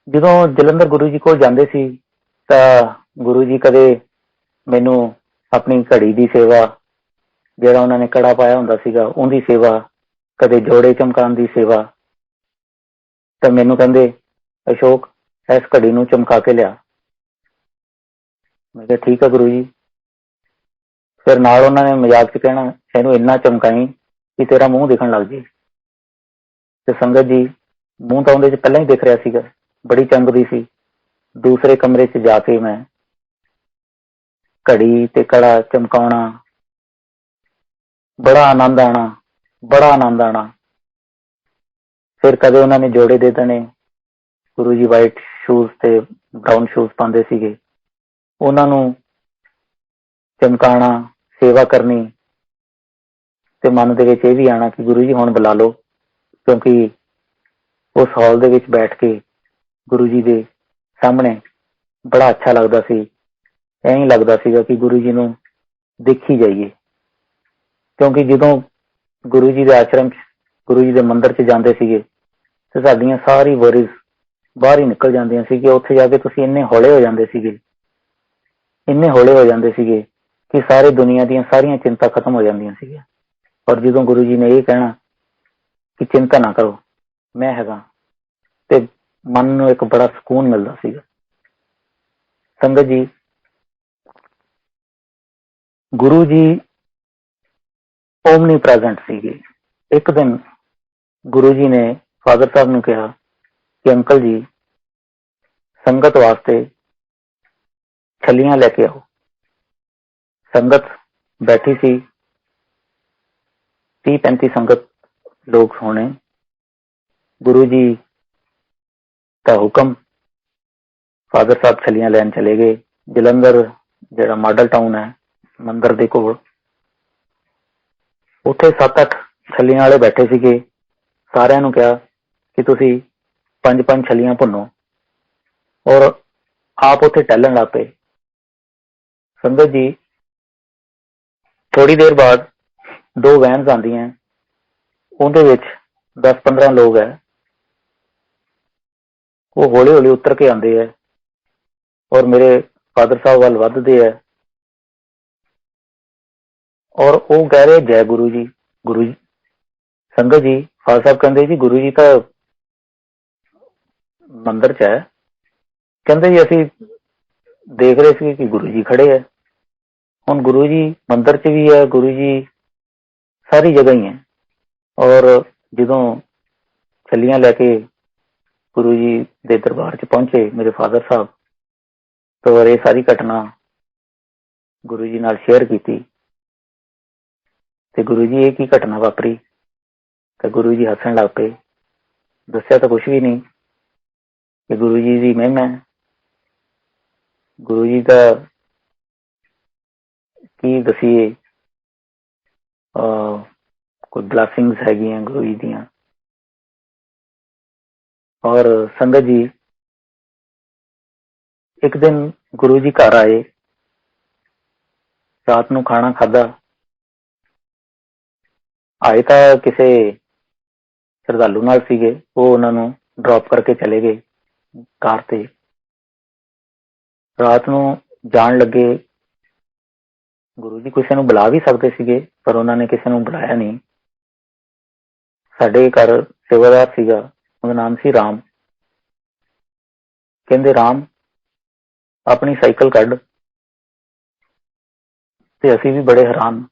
ਜਦੋਂ ਜਲੰਧਰ ਗੁਰੂ ਜੀ ਕੋਲ ਜਾਂਦੇ ਸੀ ਤਾਂ ਗੁਰੂ ਜੀ ਕਦੇ ਮੈਨੂੰ ਆਪਣੀ ਘੜੀ ਦੀ ਸੇਵਾ, ਜਿਹੜਾ ਉਹਨਾਂ ਨੇ ਕੜਾ ਪਾਇਆ ਹੁੰਦਾ ਸੀਗਾ ਉਹਦੀ ਸੇਵਾ, ਕਦੇ ਜੋੜੇ ਚਮਕਾਉਣ ਦੀ ਸੇਵਾ, ਤਾਂ ਮੈਨੂੰ ਕਹਿੰਦੇ ਅਸ਼ੋਕ ਇਸ ਘੜੀ ਨੂੰ ਚਮਕਾ ਕੇ ਲਿਆ। ਮੈਂ ਕਿਹਾ ਠੀਕ ਆ ਗੁਰੂ ਜੀ। ਫਿਰ ਨਾਲ ਉਹਨਾਂ ਨੇ ਮਜ਼ਾਕ ਚ ਕਹਿਣਾ ਇਹਨੂੰ ਇੰਨਾ ਚਮਕਾਈ ਕਿ ਤੇਰਾ ਮੂੰਹ ਦਿਖਣ ਲੱਗ ਜੇ। ਤੇ ਸੰਗਤ ਜੀ, ਮੂੰਹ ਤਾਂ ਉਹਦੇ ਚ ਪਹਿਲਾਂ ਹੀ ਦਿਖ ਰਿਹਾ ਸੀਗਾ, ਬੜੀ ਚਮਕਦੀ ਸੀ। ਦੂਸਰੇ ਕਮਰੇ ਚ ਜਾ ਕੇ ਮੈਂ ਘੜੀ ਤੇ ਕੜਾ ਚਮਕਾਉਣਾ, ਬੜਾ ਆਨੰਦ ਆਣਾ, ਬੜਾ ਆਨੰਦ ਆਣਾ। ਫਿਰ ਕਦੇ ਉਹਨਾਂ ਨੇ ਜੋੜੇ ਦੇ ਦੇਣੇ। ਗੁਰੂ ਜੀ ਵਾਈਟ ਸ਼ੂਜ਼ ਤੇ ਬਰਾਊਨ ਸ਼ੂਜ਼ ਪਾਉਂਦੇ ਸੀਗੇ, ਉਹਨਾਂ ਨੂੰ ਚਮਕਾਉਣਾ, ਸੇਵਾ ਕਰਨੀ। ਤੇ ਮਨ ਦੇ ਵਿੱਚ ਇਹ ਵੀ ਆਉਣਾ ਕਿ ਗੁਰੂ ਜੀ ਹੁਣ ਬੁਲਾ ਲਓ, ਕਿਉਂਕਿ ਉਸ ਹਾਲ ਦੇ ਵਿੱਚ ਬੈਠ ਕੇ ਗੁਰੂ ਜੀ ਦੇ ਸਾਹਮਣੇ ਬੜਾ ਅੱਛਾ ਲੱਗਦਾ ਸੀ। ਐਂ ਲੱਗਦਾ ਸੀਗਾ ਕਿ ਗੁਰੂ ਜੀ ਨੂੰ ਦੇਖੀ ਜਾਈਏ, ਕਿਉਂਕਿ ਜਦੋਂ ਗੁਰੂ ਜੀ ਦੇ ਆਸ਼ਰਮ ਚ, ਗੁਰੂ ਜੀ ਦੇ ਮੰਦਿਰ ਚ ਜਾਂਦੇ ਸੀਗੇ ਤੇ ਸਾਡੀਆਂ ਸਾਰੀ ਵਰੀਜ਼ ਬਾਹਰ ਹੀ ਨਿਕਲ ਜਾਂਦੀਆਂ ਸੀ। ਕਿ ਉੱਥੇ ਜਾ ਕੇ ਤੁਸੀਂ ਇੰਨੇ ਹੌਲੇ ਹੋ ਜਾਂਦੇ ਸੀਗੇ, ਇੰਨੇ ਹੌਲੇ ਹੋ ਜਾਂਦੇ ਸੀਗੇ ਕਿ ਸਾਰੇ ਦੁਨੀਆ ਦੀਆਂ ਸਾਰੀਆਂ ਚਿੰਤਾ ਖਤਮ ਹੋ ਜਾਂਦੀਆਂ ਸੀਗੀਆਂ। ਔਰ ਜਦੋਂ ਗੁਰੂ ਜੀ ਨੇ ਇਹ ਕਹਿਣਾ ਕਿ ਚਿੰਤਾ ਨਾ ਕਰੋ, ਮੈਂ ਹੈਗਾ, ਤੇ ਮਨ ਨੂੰ ਇੱਕ ਬੜਾ ਸਕੂਨ ਮਿਲਦਾ ਸੀਗਾ। ਸੰਗਤ ਜੀ, ਗੁਰੂ ਜੀ ਓਮਨੀ ਪ੍ਰੈਜ਼ੈਂਟ ਸੀਗੇ। ਇੱਕ ਦਿਨ ਗੁਰੂ ਜੀ ਨੇ ਫਾਦਰ ਸਾਹਿਬ ਨੂੰ ਕਿਹਾ ਕਿ ਅੰਕਲ ਜੀ, ਸੰਗਤ ਵਾਸਤੇ ਛੱਲੀਆਂ ਲੈ ਕੇ ਆਓ। ਸੰਗਤ ਬੈਠੀ ਸੀ, 30-35 ਸੰਗਤ ਲੋਕ ਹੋਣੇ। ਗੁਰੂ ਜੀ ਦਾ ਹੁਕਮ, ਫਾਦਰ ਸਾਹਿਬ ਛੱਲੀਆਂ ਲੈਣ ਚਲੇ ਗਏ। ਜਲੰਧਰ ਜਿਹੜਾ ਮਾਡਲ ਟਾਊਨ ਹੈ ਮੰਦਿਰ ਦੇ ਕੋਲ, ਉੱਥੇ 7-8 ਛੱਲੀਆਂ ਵਾਲੇ ਬੈਠੇ ਸੀਗੇ। ਸਾਰਿਆਂ ਨੂੰ ਕਿਹਾ ਕਿ ਤੁਸੀਂ 5-5 ਛੱਲੀਆਂ ਭੁੰਨੋ, ਔਰ ਆਪ ਉੱਥੇ ਟਹਿਲਣ ਲੱਗ ਪਏ। ਸੰਗਤ ਜੀ, ਥੋੜੀ ਦੇਰ ਬਾਅਦ 2 ਵੈਨਸ ਆਉਂਦੀਆਂ, ਉਹਦੇ ਵਿੱਚ 10-15 ਲੋਕ ਹੈ। ਉਹ ਹੌਲੀ ਹੌਲੀ ਉਤਰ ਕੇ ਆਉਂਦੇ ਹੈ ਔਰ ਮੇਰੇ ਫਾਦਰ ਸਾਹਿਬ ਵੱਲ ਵੱਧਦੇ ਹੈ, ਔਰ ਉਹ ਕਹਿ ਰਹੇ ਜੈ ਗੁਰੂ ਜੀ, ਗੁਰੂ ਜੀ। ਸੰਗਤ ਜੀ, ਫਾਦਰ ਸਾਹਿਬ ਕਹਿੰਦੇ ਜੀ ਗੁਰੂ ਜੀ ਤਾਂ ਮੰਦਿਰ ਚ ਹੈ। ਕਹਿੰਦੇ ਜੀ ਅਸੀਂ ਦੇਖ ਰਹੇ ਸੀ ਕਿ ਗੁਰੂ ਜੀ ਖੜੇ ਹੈ। ਹੁਣ ਗੁਰੂ ਜੀ ਮੰਦਿਰ ਚ ਵੀ ਹੈ, ਗੁਰੂ ਜੀ ਸਾਰੀ ਜਗ੍ਹਾ ਹੀ ਹੈ। ਔਰ ਜਦੋਂ ਛੱਲੀਆਂ ਲੈ ਕੇ ਗੁਰੂ ਜੀ ਦੇ ਦਰਬਾਰ ਚ ਪਹੁੰਚੇ ਮੇਰੇ ਫਾਦਰ ਸਾਹਿਬ, ਤਾਂ ਇਹ ਸਾਰੀ ਘਟਨਾ ਗੁਰੂ ਜੀ ਨਾਲ ਸ਼ੇਅਰ ਕੀਤੀ। ਤੇ ਗੁਰੂ ਜੀ ਇਹ ਕੀ ਘਟਨਾ ਵਾਪਰੀ? ਤਾਂ ਗੁਰੂ ਜੀ ਹੱਸਣ ਲੱਗ ਪਏ। ਦੱਸਿਆ ਤਾਂ ਕੁਛ ਵੀ ਨਹੀਂ ਕਿ ਗੁਰੂ ਜੀ ਦੀ ਮਹਿਮਾ ਹੈ। ਗੁਰੂ ਜੀ ਦਾ ਕੀ ਦਸੀਏ, ਕੋਈ ਬਲੈਸਿੰਗਸ ਹੈਗੀਆਂ ਗੁਰੂ ਜੀ ਦੀਆਂ। ਔਰ ਸੰਗਤ ਜੀ, ਇੱਕ ਦਿਨ ਗੁਰੂ ਜੀ ਘਰ ਆਏ, ਰਾਤ ਨੂੰ ਖਾਣਾ ਖਾਧਾ। ਆਏ ਤਾਂ ਕਿਸੇ ਸ਼ਰਧਾਲੂ ਨਾਲ ਸੀਗੇ, ਉਹ ਉਹਨਾਂ ਨੂੰ ਡ੍ਰੌਪ ਕਰਕੇ ਚਲੇ ਗਏ ਕਾਰ ਤੇ। ਰਾਤ ਨੂੰ ਜਾਣ ਲੱਗੇ, ਗੁਰੂ ਜੀ ਕਿਸੇ ਨੂੰ ਬੁਲਾ ਵੀ ਸਕਦੇ ਸੀਗੇ, ਪਰ ਉਹਨਾਂ ਨੇ ਕਿਸੇ ਨੂੰ ਬੁਲਾਇਆ ਨਹੀਂ। ਸਾਡੇ ਘਰ ਸੇਵਾਦਾਰ ਸੀਗਾ, ਉਹਦਾ ਨਾਮ ਸੀ ਰਾਮ। ਕਹਿੰਦੇ ਰਾਮ, ਆਪਣੀ ਸਾਈਕਲ ਕੱਢ। ਤੇ ਅਸੀਂ ਵੀ ਬੜੇ ਹੈਰਾਨ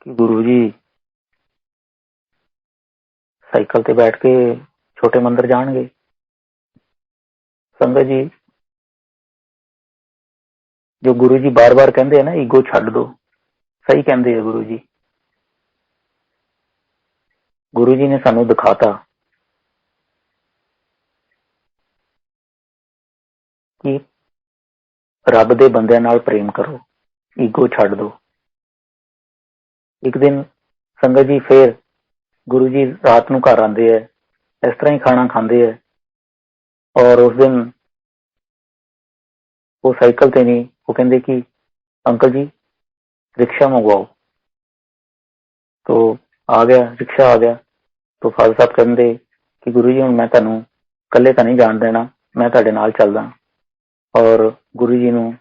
ਕਿ ਗੁਰੂ ਜੀ ਸਾਈਕਲ ਤੇ ਬੈਠ ਕੇ ਛੋਟੇ ਮੰਦਿਰ ਜਾਣਗੇ। ਸੰਗਤ ਜੀ, ਜੋ ਗੁਰੂ ਜੀ ਬਾਰ-ਬਾਰ ਕਹਿੰਦੇ ਆ ਨਾ, ਈਗੋ ਛੱਡ ਦੋ, ਸਹੀ ਕਹਿੰਦੇ ਆ ਗੁਰੂ ਜੀ। ਗੁਰੂ ਜੀ ਨੇ ਸਾਨੂੰ ਦਿਖਾਤਾ ਕਿ ਰੱਬ ਦੇ ਬੰਦਿਆਂ ਨਾਲ ਪ੍ਰੇਮ ਕਰੋ, ਈਗੋ ਛੱਡ ਦੋ। ਇੱਕ ਦਿਨ ਸੰਗਤ ਜੀ, ਫੇਰ ਗੁਰੂ ਜੀ ਰਾਤ ਨੂੰ ਘਰ ਆਉਂਦੇ ਹੈ, ਇਸ ਤਰ੍ਹਾਂ ਹੀ ਖਾਣਾ ਖਾਂਦੇ ਹੈ। ਔਰ ਉਸ ਦਿਨ ਉਹ ਸਾਈਕਲ ਤੇ ਨਹੀਂ, ਉਹ ਕਹਿੰਦੇ ਕਿ ਅੰਕਲ ਜੀ रिक्शा मंगवाओ। तो आ गया, रिक्शा आ गया। तो फादर साहब कहते कि गुरु जी हूँ मैं तुहानू ਇਕੱਲੇ ਤਾਂ ਨਹੀਂ ਜਾਣ ਦੇਣਾ, ਮੈਂ ਤੁਹਾਡੇ ਨਾਲ ਚੱਲਦਾ। ਔਰ ਗੁਰੂ ਜੀ ਨੂੰ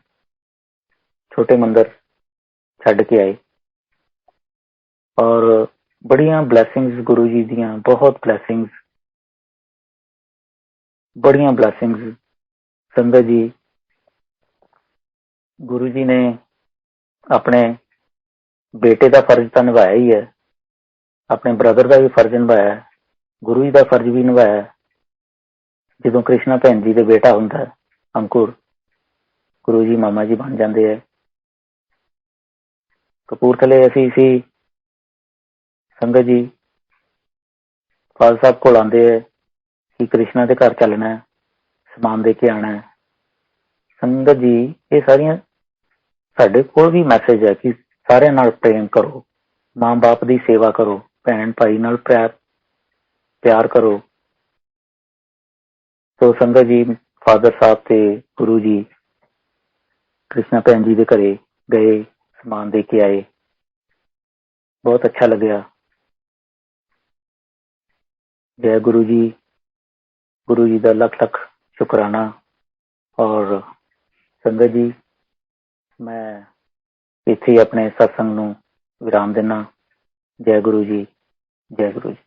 ਛੋਟੇ ਮੰਦਰ ਛੱਡ ਕੇ ਆਏ ਔਰ ਬੜੀਆਂ ਬਲੈਸਿੰਗਸ ਗੁਰੂ ਜੀ ਦੀਆਂ, ਬਹੁਤ ਬਲੈਸਿੰਗਸ, ਬੜੀਆਂ ਬਲੈਸਿੰਗਸ। ਸੰਗਤ ਜੀ, ਗੁਰੂ ਜੀ ਨੇ ਆਪਣੇ ਬੇਟੇ ਦਾ ਫਰਜ਼ ਤਾਂ ਨਿਭਾਇਆ ਹੀ ਹੈ, ਆਪਣੇ ਬ੍ਰਦਰ ਦਾ ਵੀ ਫਰਜ਼ ਨਿਭਾਇਆ, ਗੁਰੂ ਜੀ ਦਾ ਫਰਜ਼ ਵੀ ਨਿਭਾਇਆ। ਜਦੋਂ ਕ੍ਰਿਸ਼ਨਾ ਭੈਣ ਜੀ ਦੇ ਬੇਟਾ ਹੁੰਦਾ ਅੰਕੁਰ, ਗੁਰੂ ਜੀ ਮਾਮਾ ਜੀ ਬਣ ਜਾਂਦੇ ਹੈ। ਕਪੂਰਥਲੇ ਅਸੀਂ ਸੀ, ਸੰਗਤ ਜੀ ਫਾਦਰ ਸਾਹਿਬ ਕੋਲ ਆਉਂਦੇ ਹੈ ਕਿ ਕ੍ਰਿਸ਼ਨਾ ਦੇ ਘਰ ਚੱਲਣਾ ਹੈ, ਸਮਾਨ ਦੇ ਕੇ ਆਉਣਾ ਹੈ। ਸੰਗਤ ਜੀ, ਇਹ ਸਾਰੀਆਂ ਸਾਡੇ ਕੋਲ ਵੀ ਮੈਸੇਜ ਹੈ ਕਿ ਸਾਰਿਆਂ ਨਾਲ ਪ੍ਰੇਮ ਕਰੋ, ਮਾਂ ਬਾਪ ਦੀ ਸੇਵਾ ਕਰੋ, ਭੈਣ ਭਾਈ ਨਾਲ ਪਿਆਰ ਕਰੋ। ਸੋ ਸੰਗਤ ਜੀ, ਫਾਦਰ ਸਾਹਿਬ ਤੇ ਗੁਰੂ ਜੀ ਕ੍ਰਿਸ਼ਨਾ ਭੈਣ ਜੀ ਦੇ ਘਰੇ ਗਏ, ਸਮਾਨ ਦੇ ਕੇ ਆਏ, ਬਹੁਤ ਅੱਛਾ ਲੱਗਿਆ। ਜੈ ਗੁਰੂ ਜੀ, ਗੁਰੂ ਜੀ ਦਾ ਲੱਖ ਲੱਖ ਸ਼ੁਕਰਾਨਾ। ਔਰ ਸੰਗਤ ਜੀ, ਮੈਂ ਇੱਥੇ ਹੀ ਆਪਣੇ ਸਤਸੰਗ ਨੂੰ ਵਿਰਾਮ ਦਿੰਦਾ। ਜੈ ਗੁਰੂ ਜੀ, ਜੈ ਗੁਰੂ ਜੀ।